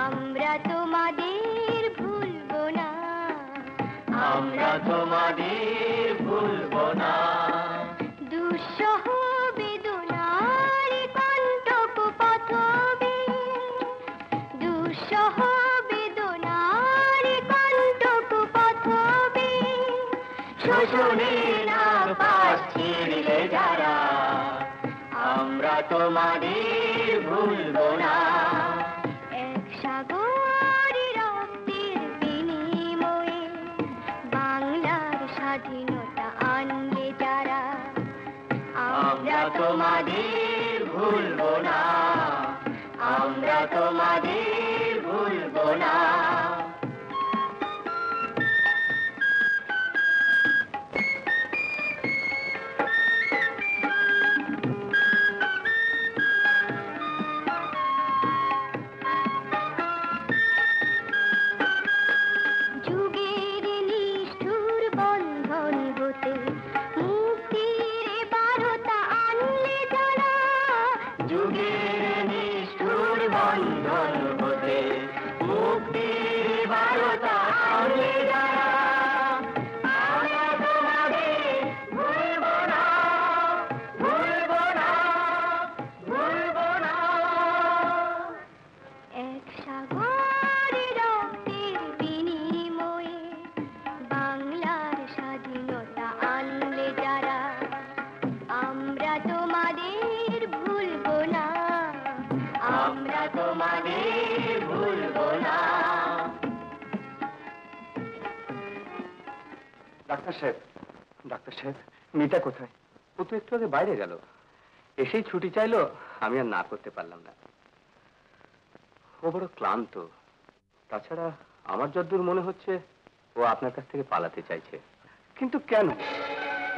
S6: আমরা তোমাদের ভুলবো না, আমরা তোমাদের ভুলবো না। দুঃসহ বেদনার কণ্টক পথবে, দুঃসহ বেদনার কণ্টক পথবে, শোষণের নাপাস ছিঁড়লে যারা, আমরা তোমাদের ভুলবো না। এক সাগর রক্তের বিনিময়ে বাংলার স্বাধীনতা আনলে যারা, আমরা তোমাদের ভুলবো না, আমরা তোমাদের ভুলবো না। যুগের নিষ্ঠুর বন্ধন হতে মুক্তির বারতা আনলে যারা, যুগের নিষ্ঠুর বন্ধন হতে মুক্তির বারতা আনলে যারা, আমরা তোমাদের ভুলবো না, ভুলবো না, ভুলবো না। এক সাগর রক্তের বিনিময়ে বাংলার স্বাধীনতা আনলে যারা, আমরা তোমাদের ভুলবো না, আমরা তোমাদের ভুলবো না।
S1: ডাক্তার সাহেব, ডাক্তার সাহেব, মিতা কোথায়? ও তো একটু আগে বাইরে গেল, এসেই ছুটি চাইলো, আমি আর না করতে পারলাম না। ও বড় ক্লান্ত। তাছাড়া আমার যতদূর মনে হচ্ছে ও আপনার কাছ থেকে পালাতে চাইছে। কিন্তু কেন?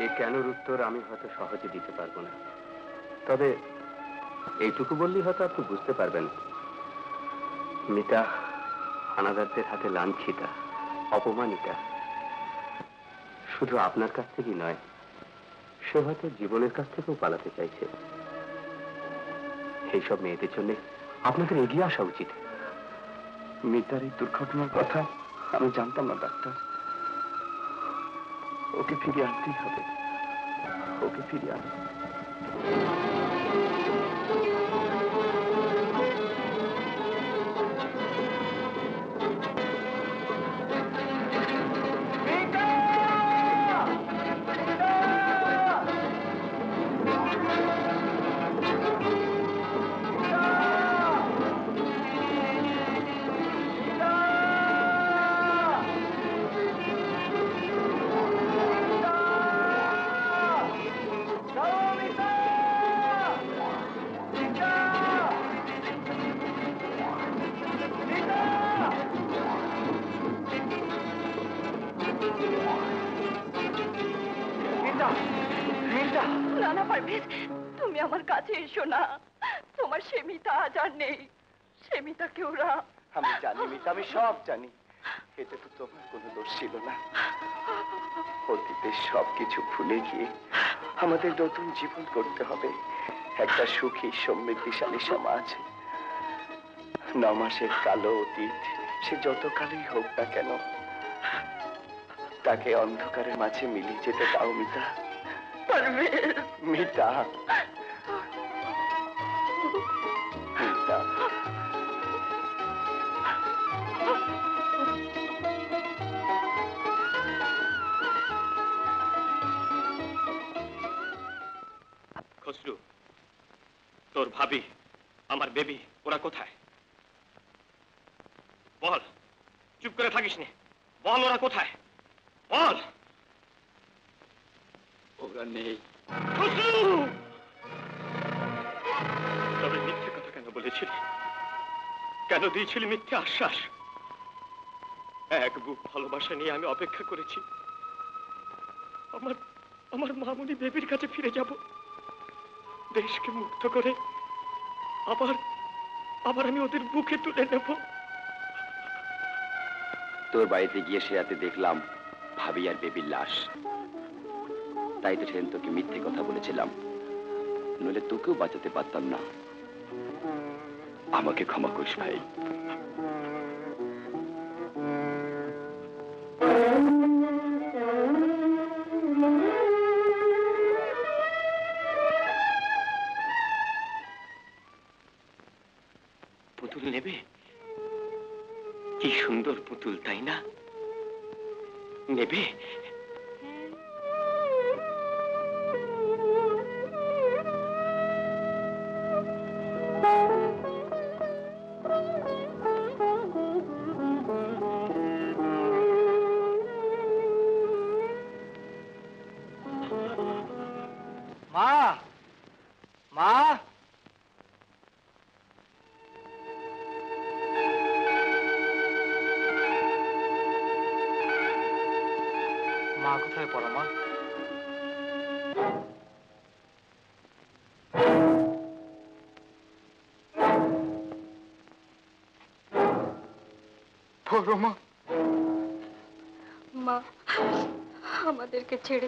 S1: এই কেনর উত্তর আমি হয়তো সহজে দিতে পারবো না, তবে এইটুকু বললেই হয়তো আপনি বুঝতে পারবেন। মিতা হানাদারদের হাতে লাঞ্ছিতা, অপমানিতা। শুধু আপনার কাছ থেকেই নয়, সে হয়তো জীবনের কাছ থেকেও পালাতে চাইছে। এইসব মেয়েদের জন্য আপনাদের এগিয়ে আসা উচিত। মিতার এই দুর্ঘটনার কথা আমি জানতাম না ডাক্তার। ওকে ফিরিয়ে আনতেই হবে, ওকে ফিরিয়ে আনতে।
S3: না না পারভেজ, তুমি আমার কাছে এসো না। তোমার সে মিতা আজ আর নেই, সে মিতাকে ওরা।
S4: আমি জানি মিতা, আমি সব জানি। এতে তো তোমার কোনো দোষ ছিল না। অতীতের সবকিছু ভুলে গিয়ে আমাদের নতুন জীবন করতে হবে, একটা সুখী সমৃদ্ধিশালী সমাজ। 9 মাসের কালো অতীত সে যত কালই হোক না কেন,
S1: তাকে অন্ধকারের মাঝে মিলিয়ে যেতে দাও মিতা। মিতা, মিতা।
S9: খসরু, তোর ভাবি, আমার বেবি, ওরা কোথায়? বল, চুপ করে থাকিস নে, বল ওরা কোথায়, বল।
S10: ওরা নেই।
S9: খসরু, তবে মিথ্যে কথা কেন বলেছিলি? কেন দিয়েছিলি মিথ্যে আশ্বাস? এক বুক ভালোবাসা নিয়ে আমি অপেক্ষা করেছি আমার মামুনি বেবির কাছে ফিরে যাব, দেশকে মুক্ত করে আবার আমি ওদের বুকে তুলে নেব।
S1: তোর বাড়িতে গিয়ে সে রাতে দেখলাম ভাবি আর বেবির লাশ। তাই তো সেদিন তোকে মিথ্যে কথা বলেছিলাম, নইলে তোকেও বাঁচাতে পারতাম না। আমাকে ক্ষমা করিস ভাই।
S9: পুতুল নেবে? কি সুন্দর পুতুল, তাই না? নেবে?
S2: মা, মা, মা কোথায় পড়ো মা?
S3: মা আমাদেরকে ছেড়ে